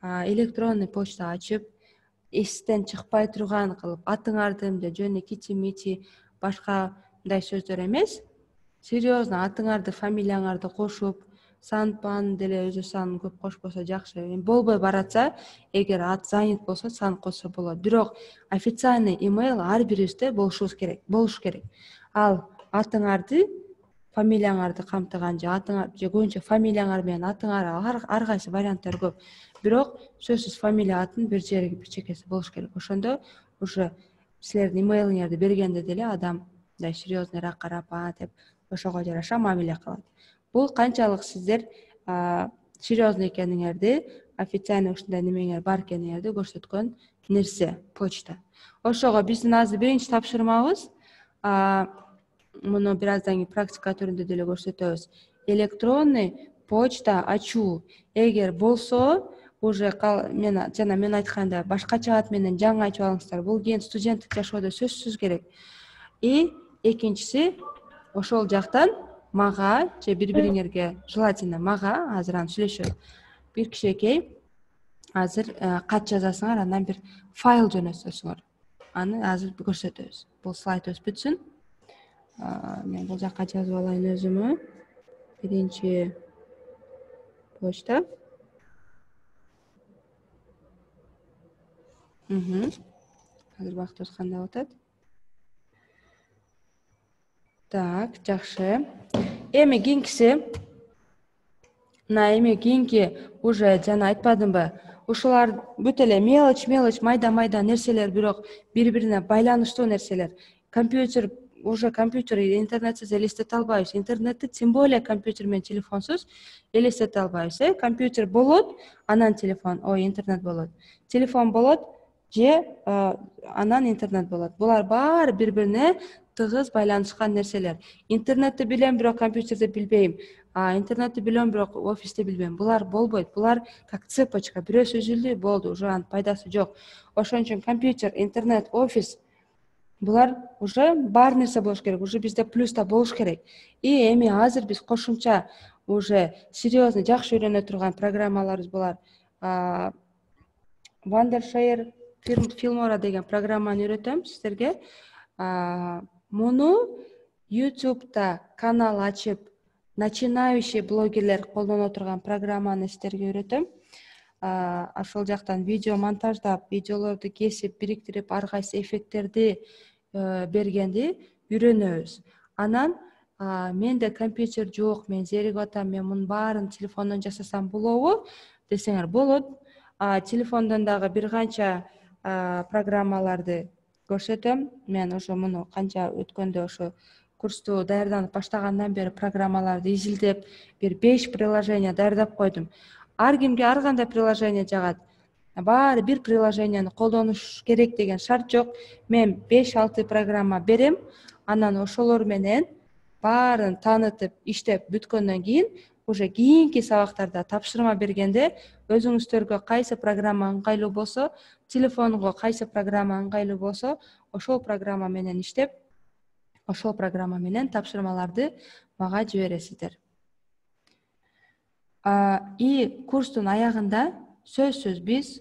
электронный почта ачып, эстен чыкпай турган кылып, атыңардын же жөн кити-мити башка мындай сөздөр эмес, серьезно атыңарды, фамилияңарды кошуп, сан-пан деле өзү сан көп кошпосо жакшы. Болбой баратса, эгер ат занят болсо, сан кошсо болот. Бирок официальный имейл ар бирибизде болушу керек. Ал атыңарды, фамилияңарды камтыган же көбүнчө фамилияңар менен атыңар ар кайсы варианттар көп. Бирок сөзсүз фамилия, атын бир жерге бир чекеси болуш керек. Ошондо уже силердин имейлиңерди бергенде деле адам мындай серьезныйраак карап, деп ошого жараша мамиле кылат. Бул канчалык сиздер серьезный экениңерди, официальный ушундай немеңер бар экениңерди көрсөткөн нерсе почта. Ошого биздин азыр биринчи тапшырмабыз, муну бир аздан кийин практика түрүндө деле көрсөтөбүз. Электронный почта ачуу. Эгер болсо, уже мен айткандай башкача ат менен жаңы ачып алыңыздар. Бул кийин студенттик жашоодо сөзсүз керек. И экинчиси, ошол жактан мага же бири-бириңерге, желательно мага, азыр аны сүйлөшөбүз. Бир кичинекей азыр кат жазасыңар, андан бир файл жөнөтөсүңөр. Аны азыр көрсөтөбүз. Бул слайдыбыз бүтсүн. Мен бул жакка жазып алайын өзүмө. Биринчи почта. Азыр убактыбыз кандай болуп атат? Так, жакшы. Эми кийинки уже жана айтпадымбы? Ушулар бүт эле мелочь, майда нерселер, бирок бири-бирине байланыштуу нерселер. Компьютер интернетсиз элестете албайбыз. Интернетти тем более компьютер менен телефонсуз элестете албайбыз. Компьютер болот, анан интернет болот. Телефон болот, же анан интернет болот. Булар баары бири-бирине тыгыз байланышкан нерселер. Интернетти билем, бирок компьютерди билбейм. Интернетти билем, бирок офисти билбейм. Булар болбойт. Булар как цепочка. Бирөөсү үзүлдү, болду, уже анын пайдасы жок. Ошон үчүн компьютер, интернет, офис булар уже бар нерсе болуш керек. Уже бизде плюста болуш керек. И эми азыр биз кошумча уже серьезный, жакшы үйрөнө турган программаларыбыз булар. Wondershare Filmora деген программаны үйрөтөм сиздерге. Муну YouTube'да канал ачып, начинающий блогерлер колдоно турган программаны сиздерге үйрөтөм. Ошол жактан видео монтаждап, видеолорду кесип, бириктирип, ар кайсы эффекттерди бергенди үйрөнөбүз. Анан менде компьютер жок, мен зеригип атам, мен мунун баарын телефондон жасасам болобу десеңер болот. Телефондон дагы бир канча программаларды көрсөтөм. Мен ошо муну канча өткөндө ошо курсту даярданып баштагандан бери программаларды изилдеп, бир 5 приложение даярдап койдум. Ар кимге ар кандай приложение жагат. Баары бир приложениени колдонуш керек деген шарт жок. Мен 5-6 программа берем, анан ошолор менен баарын таанытып, иштеп бүткөндөн кийин, уже кийинки сабактарда тапшырма бергенде өзүңүздөргө кайсы программа ыңгайлуу болсо, телефонго кайсы программа ыңгайлуу болсо, ошол программа менен иштеп, ошол программа менен тапшырмаларды мага жибересиздер. И курстун аягында сөзсүз биз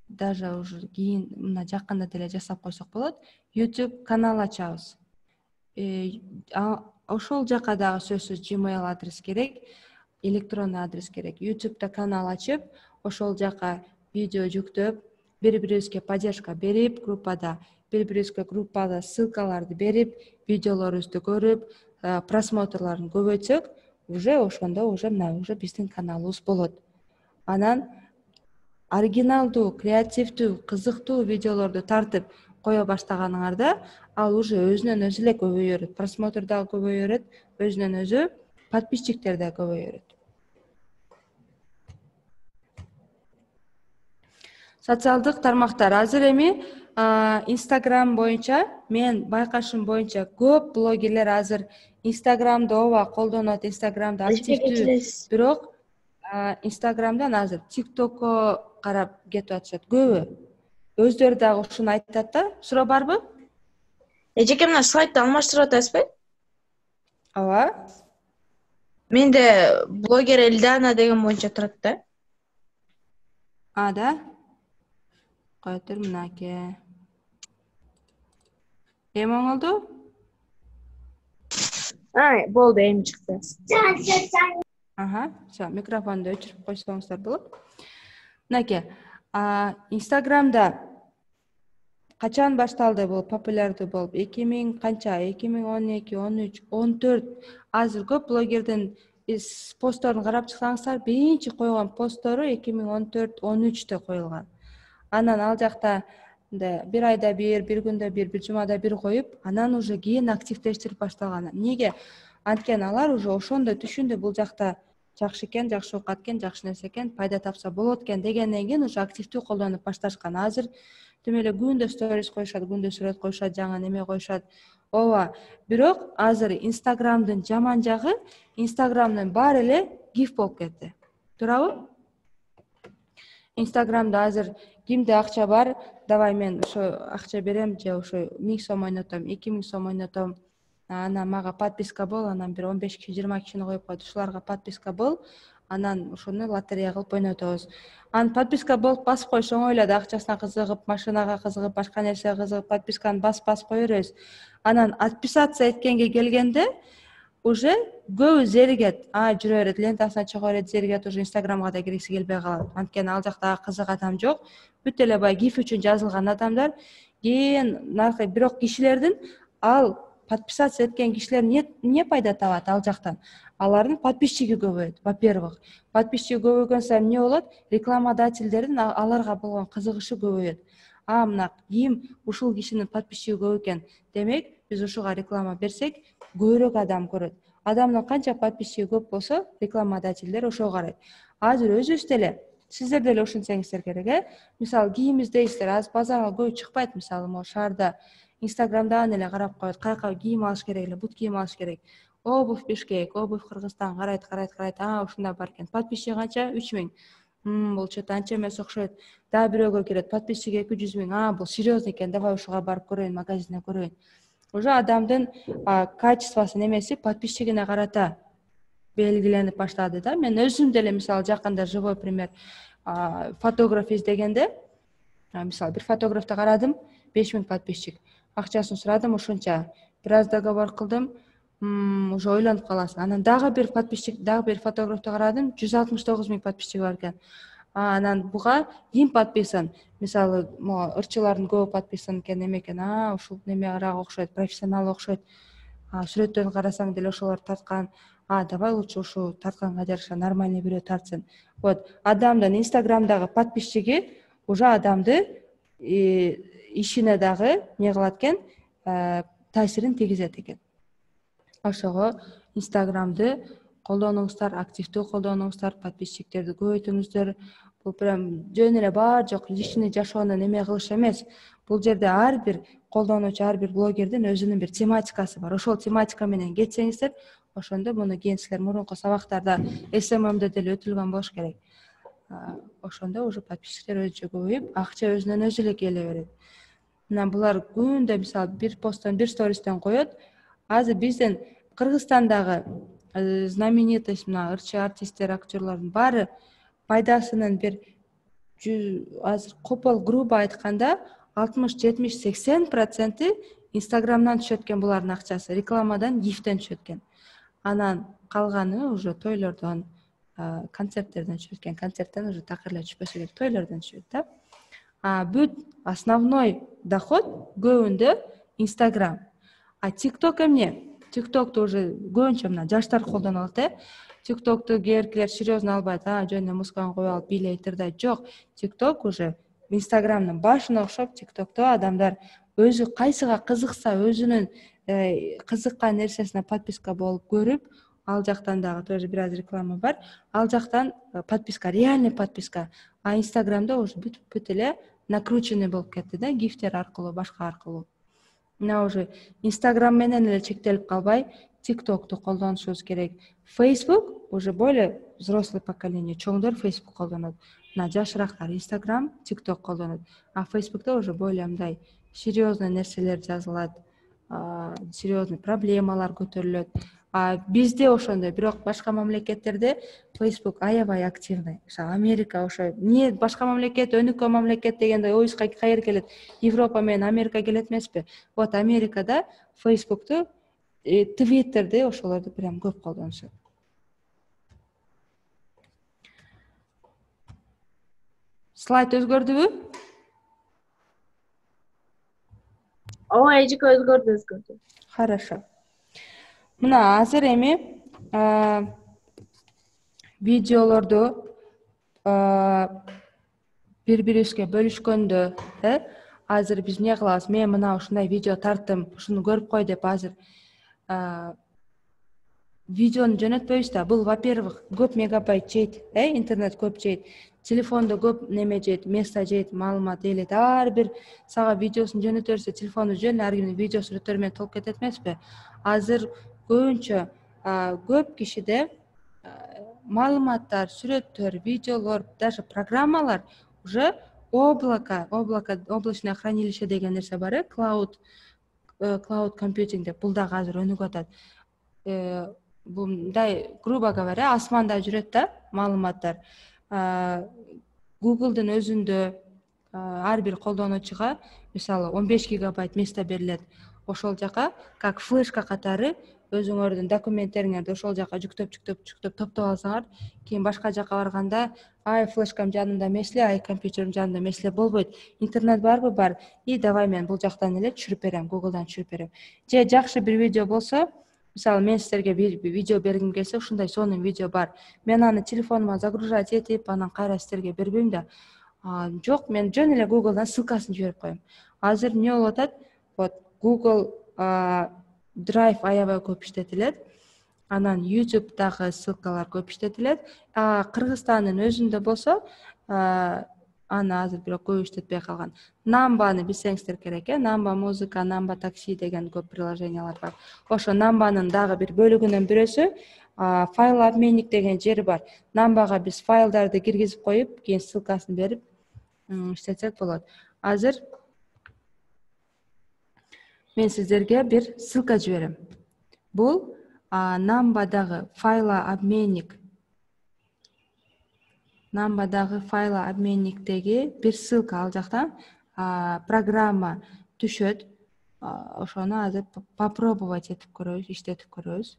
даже уже кийин мына жакында деле жасап койсок болот, YouTube канал ачабыз. Ошол жака дагы сөзсүз Gmail адрес керек, электронный адрес керек. YouTube'да канал ачып, ошол жака видео жүктөп, бири-бирибизге поддержка берип, группада бири-бирибизге группада ссылкаларды берип, видеолорубузду көрүп, просмотрларын көбөйтсөк, уже ошондо уже биздин каналыбыз болот. Анан оригиналдуу, креативдүү, кызыктуу видеолорду тартып кое баштаганыңарда, ал уже өзүнөн өзү эле көбөйөрөт. Просмотр дагы көбөйөрөт, өзүнөн өзү подписчиктер да көбөйөрөт. Социалдык тармактар. Азыр эми Instagram боюнча, мен байкашым боюнча көп блогерлер азыр Instagram'ды ооба колдонот, Instagram'ды активдүү, бирок Instagram'дан азыр TikTok'ко карап кетип атышат көбү. Өздөрү дагы ушуну айтат да. Суроо барбы? Эжеке, мына слайдты алмаштырып атасызбы? Ооба. Менде блогер Эльдана деген боюнча турат да. Да? Кой тур мынаке. Эми оңолду? Болду, эми чыкты. Всё, микрофонду өчүрүп койсоңуздар болот. Мынаке, Instagram'да качан башталды бул популярдуу болуп? 2000 канча? 2012, 13, 14. Азыр көп блогердин постторун карап чыксаңыздар, биринчи койгон посттору 2014-13-тө коюлган. Анан ал жакта бир айда бир күндө бир жумада бир коюп, анан уже кийин активдештирип башталган. Неге? Анткени алар уже ошондо түшүндү, бул жакта жакшы экен, жакшы окат экен, жакшы нерсе экен, пайда тапса болот экен дегенден кийин уже активдүү колдонуп башташкан. Азыр тим эле күндө сторис коюшат, күндө сүрөт коюшат, жаңы неме коюшат. Ооба, бирок азыр Инстаграмдын жаман жагы, Инстаграмдын баары эле гиф болуп кетти. Туурабы? Инстаграмда азыр кимде акча бар, давай мен ошо акча берем же ошо 1000 сом ойнотом, 2000 сом ойнотом. Анан мага подписка бол, анан бир 15 киши, 20 кишини коюп койду. Ушуларга подписка бол, анан ошону лотерея кылып ойнотобуз. Анан подписка болуп басып коюш оңой эле да, акчасына кызыгып, машинага кызыгып, башка нерсеге кызыгып, подписканы басып кое беребиз. Анан отписаться эткенге келгенде уже көбү зеригет, жүрө берет, лентасына чыга берет, зеригет, уже Инстаграмга да киргиси келбей калат. Анткени ал жакта кызык адам жок. Бүт эле бай гиф үчүн жазылган адамдар. Кийин наркы бирок кишилердин ал подписаться эткен кишилер эмне пайда табат ал жактан? Алардын подписчиги көбөйөт. Во-первых, подписчиги көбөйгөн сайын эмне болот? Рекламодательдердин аларга болгон кызыгышы көбөйөт. Мына ким ушул кишинин подписчиги көп экен, демек биз ушуга реклама берсек, көбүрөөк адам көрөт. Адамдын канча подписчиги көп болсо, рекламодательдер ошого карайт. Азыр өзүбүз деле, сиздер деле ушунсаңыздар керек, Мисалы, кийим издейсиздер, азыр базарга көп чыкпайт, мисалы, могу шаарда Инстаграмдан эле карап коет, каяка кийим алыш керек эле, бут кийим алыш керек. Обувь Бишкек, обувь Кыргызстан, карайт, ушундай бар экен. Подписчиги канча? 3000. Бул чөтө анча эмес окшойт. Дагы бирөөгө кирет, подписчиги 200 000. Бул серьезный экен, давай ушуга барып көрөйүн, магазинден көрөйүн. Уже адамдын качествосы немеси подписчигине карата белгиленип баштады да. Мен өзүм деле мисалы жакында живой пример фотограф издегенде, мисалы бир фотографты карадым, 5000 подписчик. Акчасын сурадым ушунча. Бир аз договор кылдым, уже ойлонуп каласың. Анан дагы бир подписчик, дагы бир фотографты карадым, 169 000 подписчиги бар экен. Анан буга ким подписан? Мисалы, ырчылардын көбү подписан экен, эме экен. Ушул немерак окшойт, профессионал окшойт. Сүрөттөн карасаң деле ошолор тарткан. Давай лучше ушу тартканга жараша нормальный бирөө тартсын. Вот, адамдын Инстаграмдагы подписчиги уже адамды ишине дагы не кылат экен, таасирин тийгизет экен. Ошого Инстаграмды колдонуңуздар, активдүү колдонуңуздар, подписчиктерди көбөйтүңүздөр. Бул прям жөн эле бар жок личный жашоону неме кылыш эмес. Бул жерде ар бир колдонуучу, ар бир блогердин өзүнүн бир тематикасы бар. Ошол тематика менен кетсеңиздер, ошондо муну кийин силер мурунку сабактарда СММдө деле өтүлгөн болуш керек. Ошондо уже подписчиктер өзүнчө көбөйүп, акча өзүнөн өзү эле келе берет. Мына булар күндө мисалы бир посттон, бир стористен коет. Азыр биздин Кыргызстандагы знаменитость, мына ырчы артисттер, актерлордун баары пайдасынын бир азыр копол грубо айтканда 60-70-80% Инстаграмдан түшөт экен булардын акчасы, рекламадан, гифтен түшөт экен. Анан калганы уже тойлордон, концерттерден түшөт экен. Концерттен уже так эле түшпөсө керек, тойлордон түшөт да. Бүт основной доход көбүндө Инстаграм. TikTok эмне? TikTok'tu уже көбүнчө мына жаштар колдонот, TikTok'tu кээ-биркилер серьезно албайт, жөн эле музыканы коюп алып бийлей тырдайт. Жок, TikTok уже Инстаграмдын башына окшоп, TikTok'то адамдар өзү кайсыга кызыкса, өзүнүн кызыккан нерсесине подписка болуп көрүп, ал жактан дагы тоже бир аз реклама бар. Ал жактан подписка, реальный подписка. Инстаграмда уже бүт эле накрученный болуп кетти да, гифтер аркылуу, башка аркылуу. Мына уже Инстаграм менен эле чектелип калбай, TikTok'tu колдонушубуз керек. Facebook уже более взрослый поколение, чоңдор Facebook колдонот. Мына жашырактар Instagram, TikTok колдонот. Facebook'та уже более мындай серьезный нерселер жазылат, серьезный проблемалар көтөрүлөт. Бизде ошондой, бирок башка мамлекеттерде Facebook аябай активный. Америка ошо, эмне башка мамлекет, өнүккөн мамлекет дегенде оюбузга кайер келет? Европа менен Америка келет эмеспи? Вот Америкада Facebook'tu, Twitter'ди ошолорду прям көп колдонушат. Слайд өзгөрдүбү? Ооба, эжик өзгөрдү. Хорошо. Мына азыр эми видеолорду бири-бирибизге бөлүшкөндө, азыр биз эмне кылабыз? Мен мына ушундай видео тарттым, ушуну көрүп кой деп азыр видеону жөнөтпөйбүз да. Бул, во-первых, көп мегабайт жейт, интернет көп жейт. Телефондо көп неме жейт, место жейт, маалымат ээлейт. Ар бир сага видеосун жөнөтө берсе, телефонду жөн ар кимдин видеосу өтөр менен толуп кетет эмеспи? Азыр көбүнчө көп кишиде маалыматтар, сүрөттөр, видеолор, даже программалар уже облачное хранилище деген нерсе бар, cloud computing деп, бул дагы азыр өнүгүп атат. Мындай, грубо говоря, асманда жүрөт да маалыматтар. Google'дын өзүндө ар бир колдонуучуга мисалы 15 гигабайт место берилет. Ошол жака как флешка катары өзүңөрдүн документтериңерди ошол жака жүктөп топтоп алсаңар, кийин башка жака барганда флешкам жанымда эмес эле, компьютерим жанымда эмес эле болбойт. Интернет барбы? Бар. И давай мен бул жактан эле түшүрүп берем, Google'дан түшүрүп берем. Же жакшы бир видео болсо, мисалы мен силерге бир видео бергим келсе, ушундай сонун видео бар. Мен аны телефонума загружать этип, анан кайра силерге бербейм да. Жок, мен жөн эле Google'дан ссылкасын жиберип коем. Азыр эмне болуп атат? Вот Google Drive аябай көп иштетилет. Анан YouTube'дагы ссылкалар көп иштетилет. Кыргызстандын өзүндө болсо, аны азыр бирок көп иштетпей калган. Namba'ны билсеңиздер керек, Namba музыка, Namba такси деген көп приложениялар бар. Ошо Namba'нын дагы бир бөлүгүнөн бирөөсү файл обменник деген жери бар. Namba'га биз файлдарды киргизип коюп, кийин ссылкасын берип иштетсек болот. Азыр мен сиздерге бир ссылка жиберем. Бул Namba'дагы файлообменник. Namba'дагы файлообменниктеги бир ссылка, ал жактан программа түшөт. Ошону азыр попробовать этип көрөбүз, иштетип көрөбүз.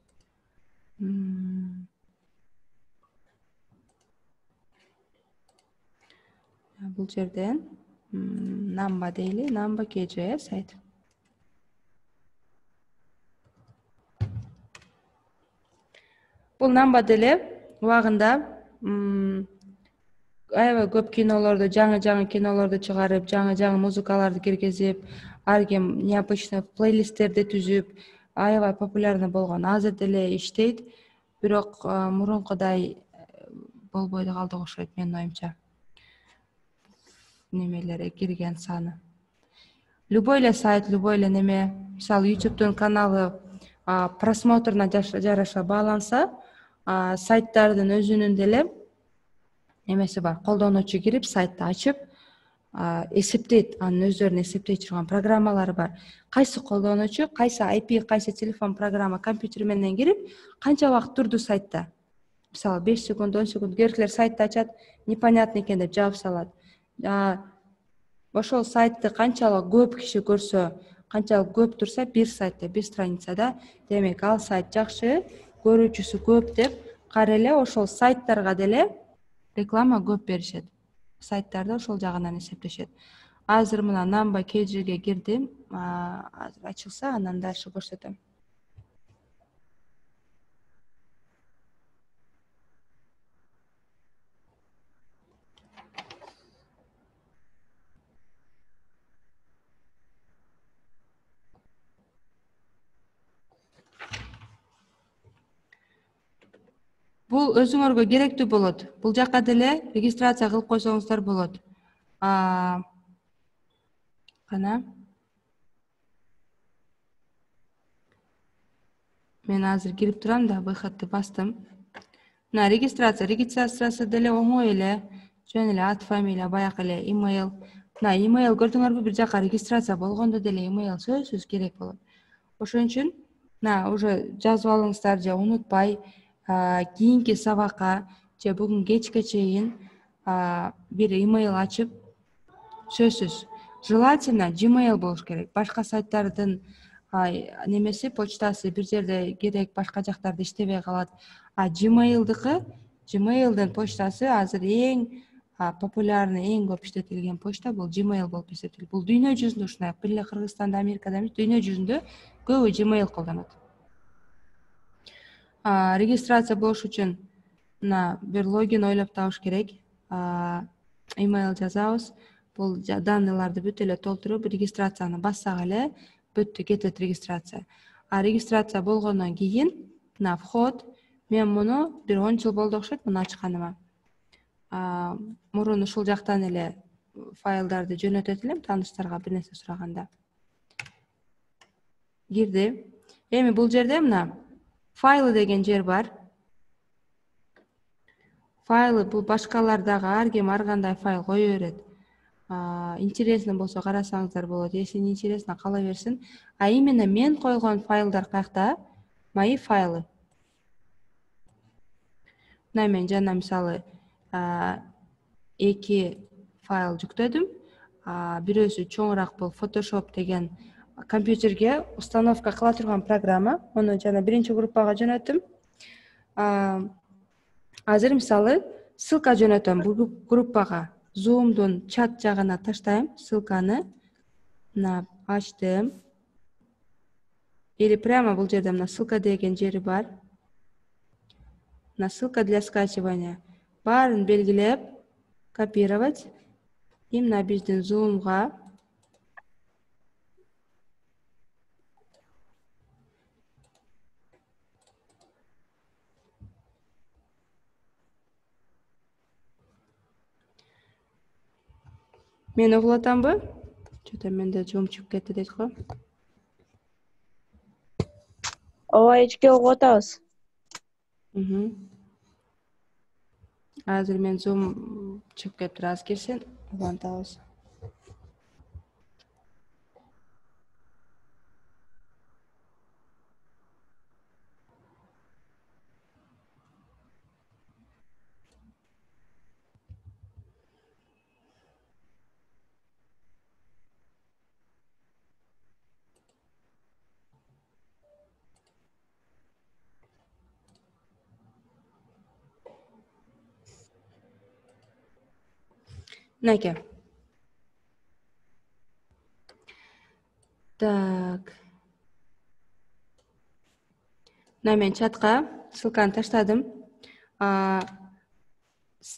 Бул жерден Namba дейли, Namba KJ сайт. Бул Namba деле убагында аябай көп кинолорду, жаңы кинолорду чыгарып, жаңы музыкаларды киргизип, ар ким необычный плейлисттерди түзүп, аябай популярный болгон. Азыр деле иштейт, бирок мурункудай болбой калды окшойт менин оюмча. Немелери кирген саны. Любой эле сайт, любой эле неме, мисалы YouTube'дун каналы просмотрына жараша бааланса, сайттардын өзүнүн деле немеси бар. Колдонуучу кирип, сайтты ачып, эсептейт, анын өздөрүнүн эсептей турган программалары бар. Кайсы колдонуучу, кайсы IP, кайсы телефон программа компьютер менен кирип, канча убакыт турду сайтта. Мисалы 5 секунд, 10 секунд, кээрлер сайтты ачат, непонятно экен деп жаап салат. Ошол сайтты канчалык көп киши көрсө, канчалык көп турса, бир сайтта, бир страницада, демек ал сайт жакшы, көрүүчүсү көп деп, кайра эле ошол сайттарга деле реклама көп беришет. Сайттарда ошол жагынан эсептешет. Азыр мына Namba KJ'ге кирдим. Азыр ачылса, анан дальше көрсөтөм. Бул өзүңөргө керектүү болот. Бул жака деле регистрация кылып койсоңуздар болот. Кана. Мен азыр кирип турам да, выходты бастым. Мына регистрациясы деле оңой эле, жөн эле ат, фамилия, баягы эле email. Мына email көрдүңөрбү, бир жака регистрация болгондо деле email сөзсүз керек болот. Ошон үчүн мына уже жазып алыңыздар, же унутпай, кийинки сабакка же бүгүн кечке чейин бир email ачып, сөзсүз желательно Gmail болуш керек. Башка сайттардын немеси, почтасы бир жерде керек, башка жактарда иштебей калат. Gmail'дын почтасы азыр эң популярный, эң көп иштетилген почта бул Gmail болуп эсептелет. Бул дүйнө жүзүндө ушундай, бир Кыргызстанда, Америкада эмес, дүйнө жүзүндө көбү Gmail колдонот. Регистрация болуш үчүн мына бир логин ойлоп табыш керек. Email жазабыз. Бул данныйларды бүт эле толтуруп, регистрацияны бассак эле бүттү, кетет регистрация. Регистрация болгондон кийин мына вход. Мен муну бир 10 жыл болду окшойт муну ачканыма. Мурун ушул жактан эле файлдарды жөнөтөт элем тааныштарга бир нерсе сураганда. Кирди. Эми бул жерде мына файлы деген жер бар. Файлы бул башкалардагы ар ким ар кандай файл кое берет. Интересно болсо карасаңыздар болот. Если не интересно, кала берсин. А именно мен койгон файлдар каякта? Мои файлы. Мына мен жана мисалы 2 файл жүктөдүм. Бирөөсү чоңураак бул Photoshop деген компьютерге установка кыла турган программа. Ону жана биринчи группага жөнөттүм. Азыр мисалы ссылка жөнөтөм бул группага. Zoom'дун чат жагына таштайм ссылканы. Мына ачтым. Или прямо бул жерде мына ссылка деген жери бар. Мына ссылка для скачивания. Баарын белгилеп, копировать. И мына биздин Zoom'га мен угуп атамбы? Чөтө менде Zoom чыгып кетти дейт го. Ооба, эчке угуп атабыз. Азыр мен Zoom чыгып кетиптир, аз кирсин, улантабыз. Мынакей. Так. Мына мен чатка ссылканы таштадым.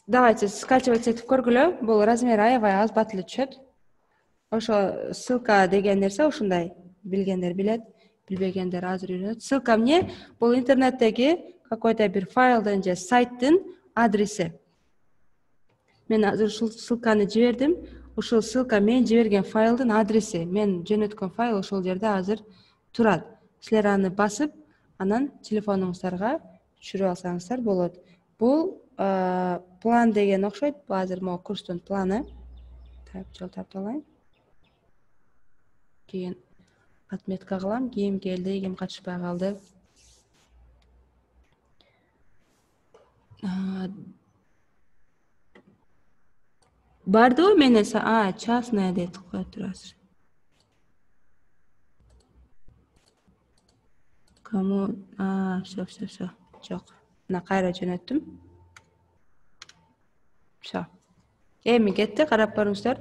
Давайте скачивать этип көргүлө. Бул размери аябай аз бат эле түшөт. Ошо ссылка деген нерсе ушундай. Билгендер билет, билбегендер азыр үйрөнөт. Ссылка эмне? Бул интернеттеги какой-то бир файлдын же сайттын адреси. Мен азыр ушул ссылканы жибердим. Ушул ссылка мен жиберген файлдын адреси. Мен жөнөткөн файл ошол жерде азыр турат. Силер аны басып, анан телефонуңуздарга түшүрүп алсаңыздар болот. Бул план деген окшойт. Бул азыр могу курстун планы. Жол тапталайын. Кийин отметка кылам. Ким келди, ким катышпай калды. Барды менен частная дейт кое турасыз. Кому все. Жок. Мына кайра жөнөттүм. Все. Эми кетти, карап көрүңүздөр.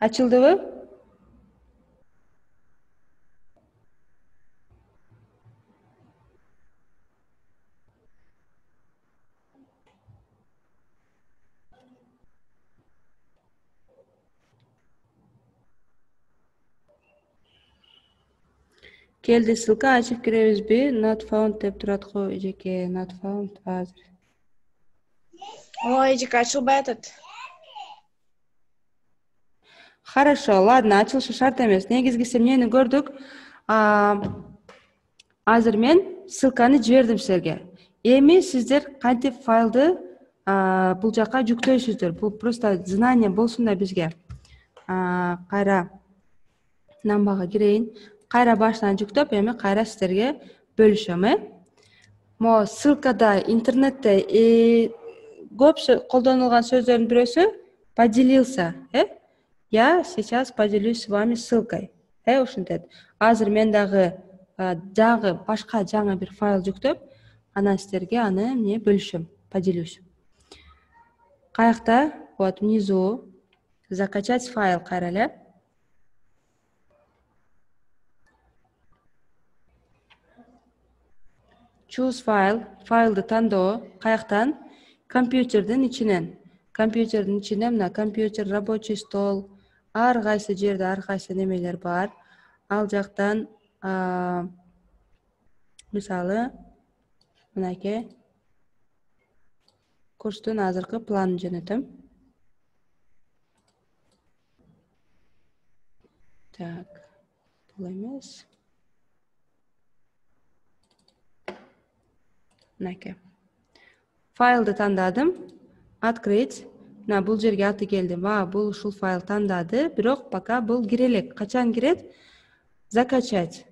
Ачылдыбы? Келди, ссылка ачып киребизби? Not found деп турат го эжеке. Not found азыр. Ооба, эжеке ачылбай атат. Хорошо, ладно, ачылышы шарт эмес. Негизгиси эмнени көрдүк? Азыр мен ссылканы жибердим силерге. Эми сиздер кантип файлды бул жака жүктөйсүздөр? Бул просто знание болсун да бизге. Кайра намбага кирейин. Кайра баштан жүктөп, эми кайра сиздерге бөлүшөм, Мо ссылкада интернетте көп колдонулган сөздөрдүн бирөөсү поделился, Я сейчас поделюсь с вами ссылкой. Ушинтет. Азыр мен дагы башка жаңы бир файл жүктөп, анан сиздерге аны эмне бөлүшөм, поделюсь. Каякта? Вот внизу закачать файл кайра эле. choose file, файлды тандоо, каяктан? Компьютердин ичинен. Компьютердин ичинде мына компьютер, рабочий стол, ар кайсы жерде ар кайсы немелер бар. Ал жактан мисалы мынакей курстун азыркы планын жөнөтөм. Так, бул эмес. Мынакей. Файлды тандадым. Открыть. Мына бул жерге аты келди. Бул ушул файл тандады, бирок пока бул кире элек. Качан кирет? Закачать.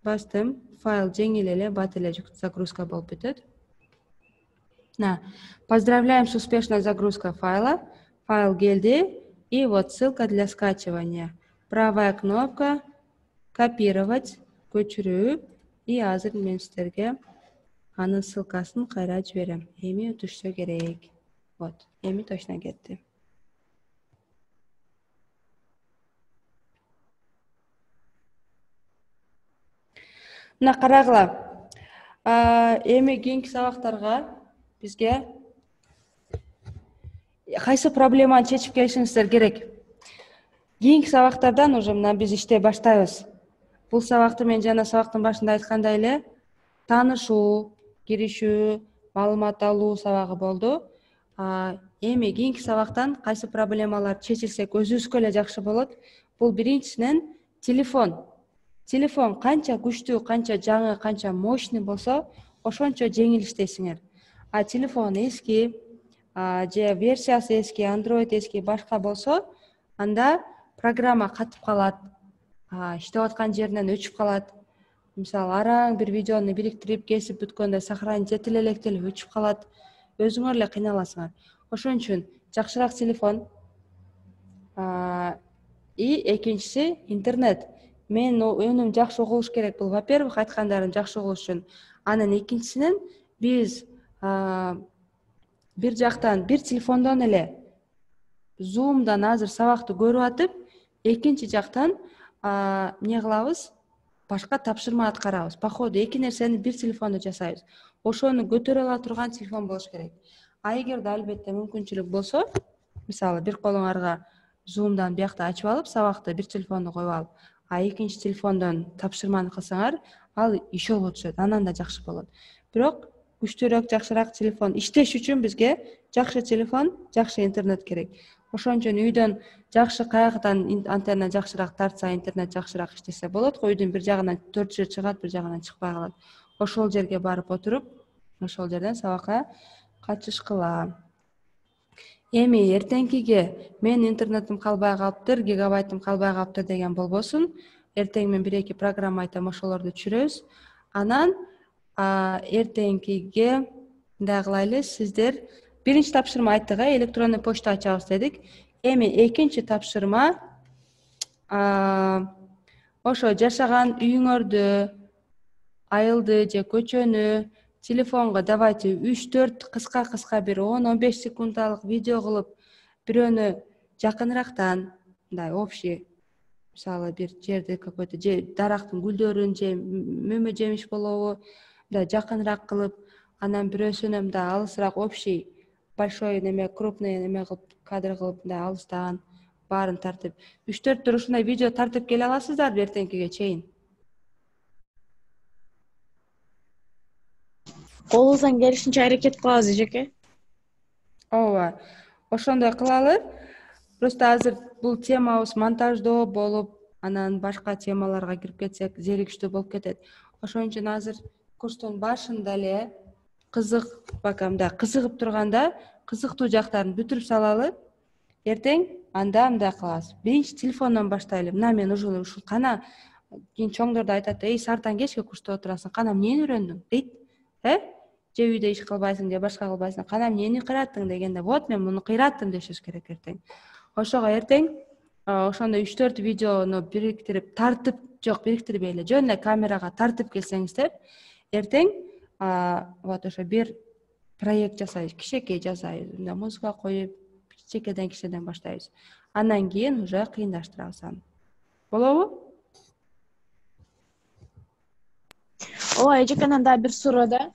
Бастым. Файл жеңил эле, бат эле загрузка болуп өтөт. Поздравляем с успешной загрузкой файла. Файл келди. И вот ссылка для скачивания. Правая кнопка. Копировать. Көчүрүү. И азыр мен сиздерге анын ссылкасын кайра жиберем. Эми түшсө керек. Вот. Эми точно кетти. Мына карагыла. Эми кийинки сабактарга бизге кайсы проблеманы чечип келишиңиздер керек. Кийинки сабактардан уже мына биз иштей баштайбыз. Бул сабакты мен жана сабактын башында айткандай эле таанышуу, киришүү, маалымат алуу сабагы болду. Эми кийинки сабактан кайсы проблемалар чечилсек өзүбүзгө эле жакшы болот. Бул биринчисинен телефон. Телефон канча күчтүү, канча жаңы, канча мощный болсо, ошончо жеңил иштейсиңер. Телефон эски, же версиясы эски, Android эски, башка болсо, анда программа катып калат, иштеп аткан жеринен өчүп калат. Мисалы, араң бир видеону бириктирип, кесип бүткөндө сохранить этиле электеле өчүп калат. Өзүңөр эле кыйналасыңар. Ошон үчүн жакшыраак телефон. И экинчиси интернет. Мен өнүм жакшы угулуш керек. Бул, во-первых, айткандарым жакшы угулуш үчүн. Анын экинчисинен биз бир жактан бир телефондон эле Zoom'дан азыр сабакты көрүп атып, экинчи жактан эмне кылабыз? Башка тапшырма аткарабыз. Походу, эки нерсени бир телефондо жасайбыз. Ошону көтөрө ала турган телефон болуш керек. Эгерде албетте мүмкүнчүлүк болсо, мисалы, бир колуңарга Zoom'дан биякта ачып алып, сабакты бир телефондо коюп алып, экинчи телефондон тапшырманы кылсаңар, ал иш боло түшөт. Анан да жакшы болот. Бирок күчтүүрөөк, жакшыраак телефон иштеш үчүн бизге жакшы телефон, жакшы интернет керек. Ошон үчүн үйдөн жакшы каягдан антенна жакшыраак тартса, интернет жакшыраак иштесе болот. Үйдүн бир жагынан 4G чыгат, бир жагынан чыкпай калат. Ошол жерге барып отуруп, ошол жерден сабакка катышкыла. Эми эртеңкиге мен интернетим калбай калыптыр, гигабайтым калбай калыптыр деген болбосун. Эртең мен 1-2 программа айтам, ошолорду түшүрөбүз. Анан эртеңкиге мындай кылайлы, сиздер биринчи тапшырма айттык, электронный почта ачабыз дедик. Эми экинчи тапшырма ошо жашаган үйүңөрдү, айылды же көчөнү телефонго давайте 3-4 кыска бир 10-15 секундалык видео кылып, бирөөнү жакынырактан, мындай общий, мисалы, бир жерди какой-то же дарактын гүлдөрүн же мөмө жемиш болобу, мындай жакыныраак кылып, анан бирөөсүнө мындай алысыраак общий, большой неме, крупный неме кылып, кадр кылып, мындай алыстан баарын тартып, 3-4 тур ушундай видео тартып келе аласыздарбы эртеңкиге чейин? Колубуздан келишинче аракет кылабыз, эжеке. Ооба. Ошондой кылалы. Просто азыр бул темабыз монтаждоо болуп, анан башка темаларга кирип кетсек, зеригиштүү болуп кетет. Ошон үчүн азыр курстун башында эле кызык, бакамда кызыгып турганда, кызыктуу жактарын бүтүрүп салалы. Эртең анда мындай кылабыз. Биринчи телефондон баштайлы. Мына мен ушул кана кийин чоңдор да айтат, сартан кечке курста отурасың, кана эмнени үйрөндүң? Дейт. Же үйдө иш кылбайсың, же башка кылбайсың, кана эмнени кыйраттың дегенде, вот мен муну кыйраттым дешиз керек эртең. Ошого эртең ошондой 3-4 видеону бириктирип тартып, жок, бириктирбей эле жөн эле камерага тартып келсеңиздер, эртең вот ошо бир проект жасайбыз, кичинекей жасайбыз, мындай музыка коюп, кичинекейден баштайбыз. Андан кийин уже кыйындаштырабыз аны. Болобу? Ооба, эжекенен да бир суроо да.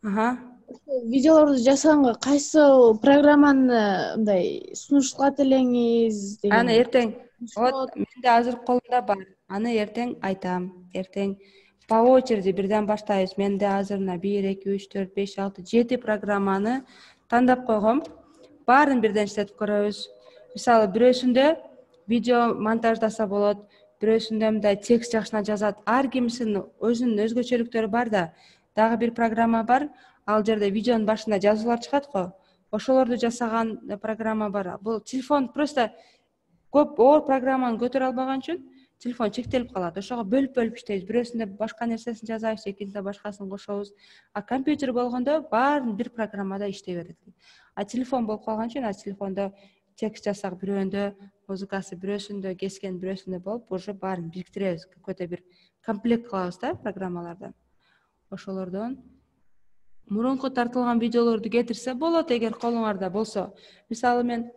Видеолорду жасаганга кайсы программаны мындай сунушталат элеңиз деген. Аны эртең менде азыр колумда бар. Аны эртең айтам. Эртең по очереди бирден баштайбыз. Менде азыр 1, 2, 3, 4, 5, 6, 7 программаны тандап койгом. Баарын бирден иштетип көрөбүз. Мисалы бирөөсүндө видео монтаждаса болот, бирөөсүндө мындай текст жакшына жазат. Ар кимисинин өзүнүн өзгөчөлүктөрү бар да. Дагы бир программа бар. Ал жерде видеонун башында жазуулар чыгат го. Ошолорду жасаган программа бар. Бул телефон просто көп оор программаны көтөрө албаган үчүн телефон чектелип калат. Ошого бөлүп иштейбиз. Бирөөсүндө башка нерсесин жазабыз, экинчисинде башкасын кошобуз. А компьютер болгондо баарын бир программада иштей берет. А телефон болуп калган үчүн телефондо текст жазсак бирөөндө, музыкасы бирөөсүндө, кескен бирөөсүндө болуп, уже баарын бириктиребиз. Какой-то бир комплект кылабыз да программалардан. Ошолордон мурунку тартылган видеолорду кетирсе болот, эгер колуңарда болсо. Мисалы мен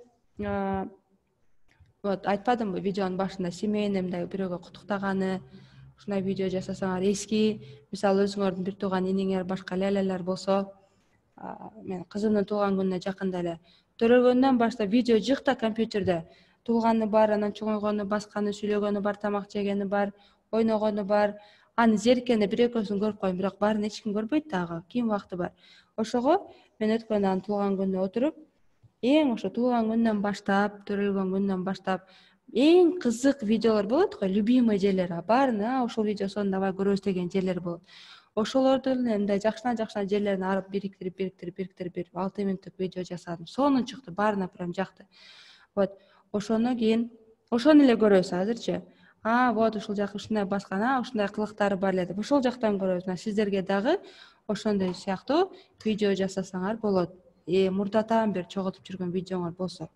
вот айтпадымбы видеонун башында семейный мындай бирөөгө куттуктаганы, ушундай видео жасасаңар эски, мисалы өзүңөрдүн бир тууган иниңер, башка лелелер болсо, мен кызымдын туулган күнүнө жакында эле төрөгөндөн баштап видео жыкта компьютерде. Туулганы бар, анан чоңойгону, басканы, сүйлөгөнү бар, тамак жегени бар, ойногону бар. Аны зериккенде бир экөөсүн көрүп коюм, бирок баарын эч ким көрбөйт дагы. Ким убакыты бар. Ошого мен өткөн анын туулган күнүнө отуруп, эң ошо туулган күнүнөн баштап, төрөлгөн күнүнөн баштап эң кызык видеолор болот го, любимый жерлер. Баарын ошол видеосун давай көрөбүз деген жерлер болот. Ошолордун мындай жакшына жерлерин алып бириктирип 6 мүнөттүк видео жасадым. Сонун чыкты, баарына прям жакты. Вот, ошону кийин ошону эле көрөбүз азырчы. Вот ушул жак ушундай баскан, ушундай кылыктары бар эле деп. Ошол жактан көрөбүз. Сиздерге дагы ошондой сыяктуу видео жасасаңар болот. Мурдатан бери чогултуп жүргөн видеоңор болсо.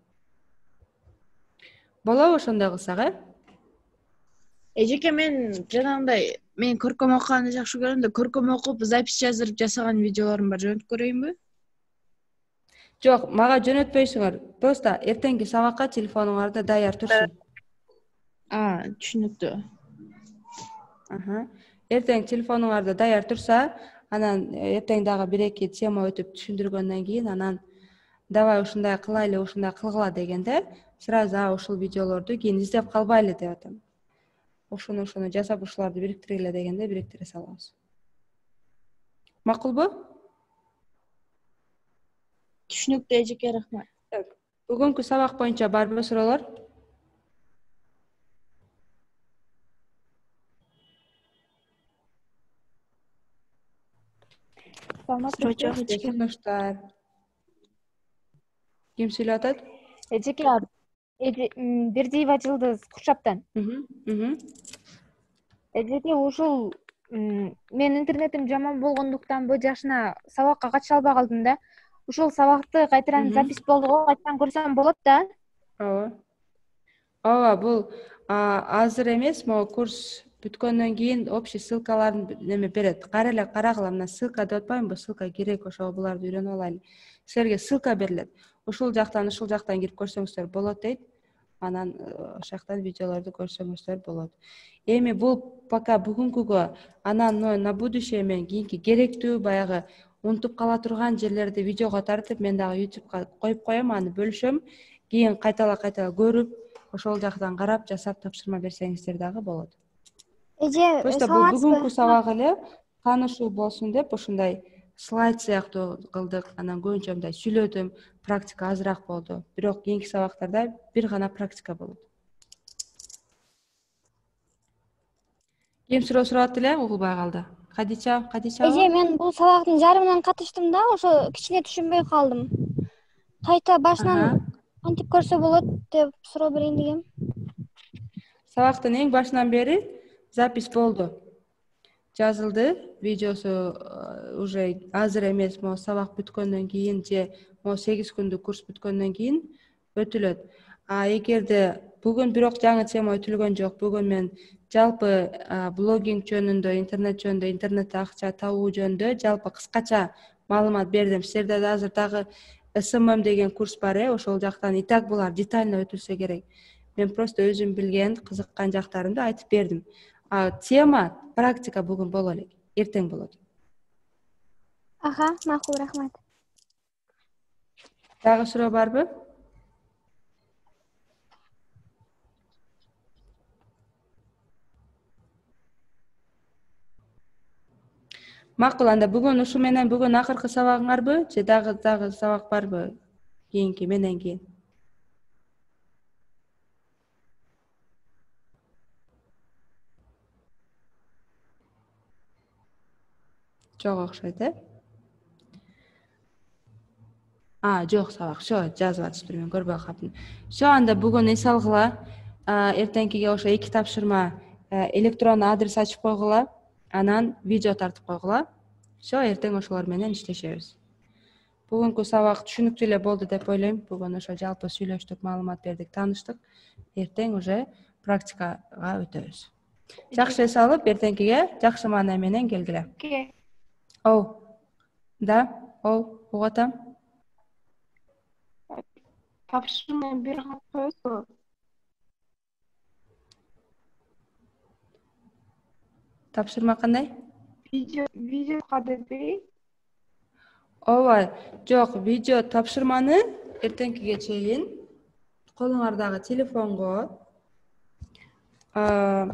Болобу ошондой кылсак, Эжеке, мен жанагындай мен көркөм окуганды жакшы көрөм да, көркөм окуп запись жаздырып жасаган видеолорум бар. Жөнөтүп көрөйүнбү? Жок, мага жөнөтпөйсүңөр. Просто эртеңки сабакка телефонуңарда даяр турсун. Түшүнүктүү. Эртең телефонуңарда даяр турса, анан эртең дагы 1-2 тема өтүп түшүндүргөндөн кийин анан давай ушундай кылайлы, ушундай кылгыла дегенде, сразу ушул видеолорду кийин издеп калбайлы деп атам. Ушуну жасап ушуларды бириктиргиле дегенде бириктире салабыз. Макулбу? Түшүнүктүү эжеке, рахмат. Бүгүнкү сабак боюнча барбы суроолор? Сунуштар. Ким сүйлөп атат? Эжеке, Бердиева Жылдыз Курчаптан. Эжеке, ушул мен интернетим жаман болгондуктан бу жашына сабакка катыша албай калдым да. Ушул сабакты кайтадан запись болду го, кайтадан көрсөм болот да? Ооба, бул азыр эмес, могу курс бүткөндөн кийин общий ссылкаларын неме берет. Кара эле карагыла, мына ссылка деп атпаймынбы? Ссылка керек, ошого буларды үйрөнүп алайлы. Силерге ссылка берилет. Ушул жактан кирип көрсөңүздөр болот дейт. Анан ошол жактан видеолорду көрсөңүздөр болот. Эми бул пока бүгүнкүгө, анан на будущее мен кийинки керектүү баягы унутуп кала турган жерлерди видеого тартып, мен дагы YouTubeга коюп коем, аны бөлүшөм. Кийин кайтала көрүп, ошол жактан карап, жасап тапшырма берсеңиздер дагы болот. Просто бул бүгүнкү сабак эле таанышуу болсун деп ушундай слайд сыяктуу кылдык. Анан көбүнчө мындай сүйлөдүм, практика азыраак болду. Бирок кийинки сабактарда бир гана практика болот. Ким суроо сурап эле, угулбай калды. Кадича. Эже, мен бул сабактын жарымынан катыштым да, ошо кичине түшүнбөй калдым. Кайта башынан кантип көрсө болот деп суроо берейин дегем. Сабактын эң башынан бери запись болду. Жазылды, видеосу уже азыр эмес, могу сабак бүткөндөн кийин же могу 8 күндүк курс бүткөндөн кийин өтүлөт. Эгерде бүгүн бирок жаңы тема өтүлгөн жок. Бүгүн мен жалпы блогинг жөнүндө, интернетте акча табуу жөнүндө жалпы кыскача маалымат бердим. Силерде да азыр дагы SMM деген курс бар, ошол жактан и так булар детально өтүлсө керек. Мен просто өзүм билген, кызыккан жактарымды айтып бердим. Тема, практика бүгүн боло элек, эртең болот. Аха, макул, рахмат. Дагы суроо барбы? Макул, анда бүгүн ушу менен бүгүн акыркы сабагыңарбы же дагы сабак барбы? Кийинки менден кийин. Жок окшойт, жок сабак. Жазып атыптыр, мен көрбөй калыптым. Анда бүгүн эс алгыла. Эртеңкиге ошо 2 тапшырма электрондуу адрес ачып койгула, анан видео тартып койгула. Эртең ошолор менен иштешебиз. Бүгүнкү сабак түшүнүктүү эле болду деп ойлойм. Бүгүн ошо жалпы сүйлөштүк, маалымат бердик, тааныштык. Эртең уже практикага өтөбүз. Жакшы эс алып, эртеңкиге жакшы маанай менен келгиле. Угуп атам. Тапшырма бир калып коесузбу? Тапшырма кандай? Видео кадырбей? Ооба, жок, видео тапшырманы эртеңкиге чейин колуңардагы телефонго 3-4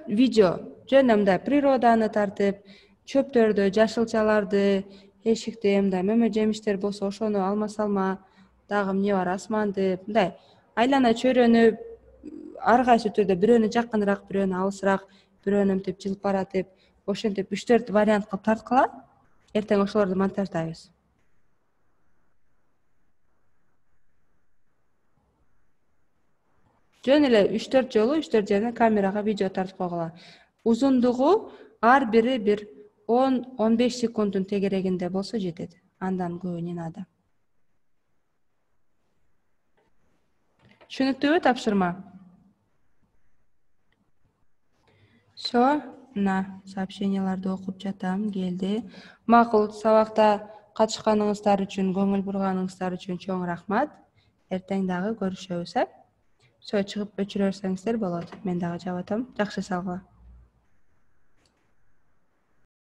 видео, жана мындай природаны тартып, чөптөрдү, жашылчаларды, эшикти, мындай мөмө жемиштер болсо ошону алма-салма, дагы эмне бар, асманды, мындай айлана чөйрөнүп, ар кайсы түрдө бирөөнү жакыныраак, бирөөнү алысыраак, бирөөнү мынтип жылып баратып, ошентип 3-4 вариант кылып тарткыла. Эртең ошолорду монтаждайбыз. Жөн эле 3-4 жолу 3-4 жерден камерага видео тартып койгула. Узундугу ар бири бир 10-15 секунддун тегерегинде болсо жетет. Андан көбү не надо. Түшүнүктүүбү тапшырма? Сообщенияларды окуп жатам, келди. Макул, сабакта катышканыңыздар үчүн, көңүл бурганыңыздар үчүн чоң рахмат. Эртең дагы көрүшөбүз, чыгып өчүрө берсеңиздер болот. Мен дагы жаап атам. Жакшы эс алгыла.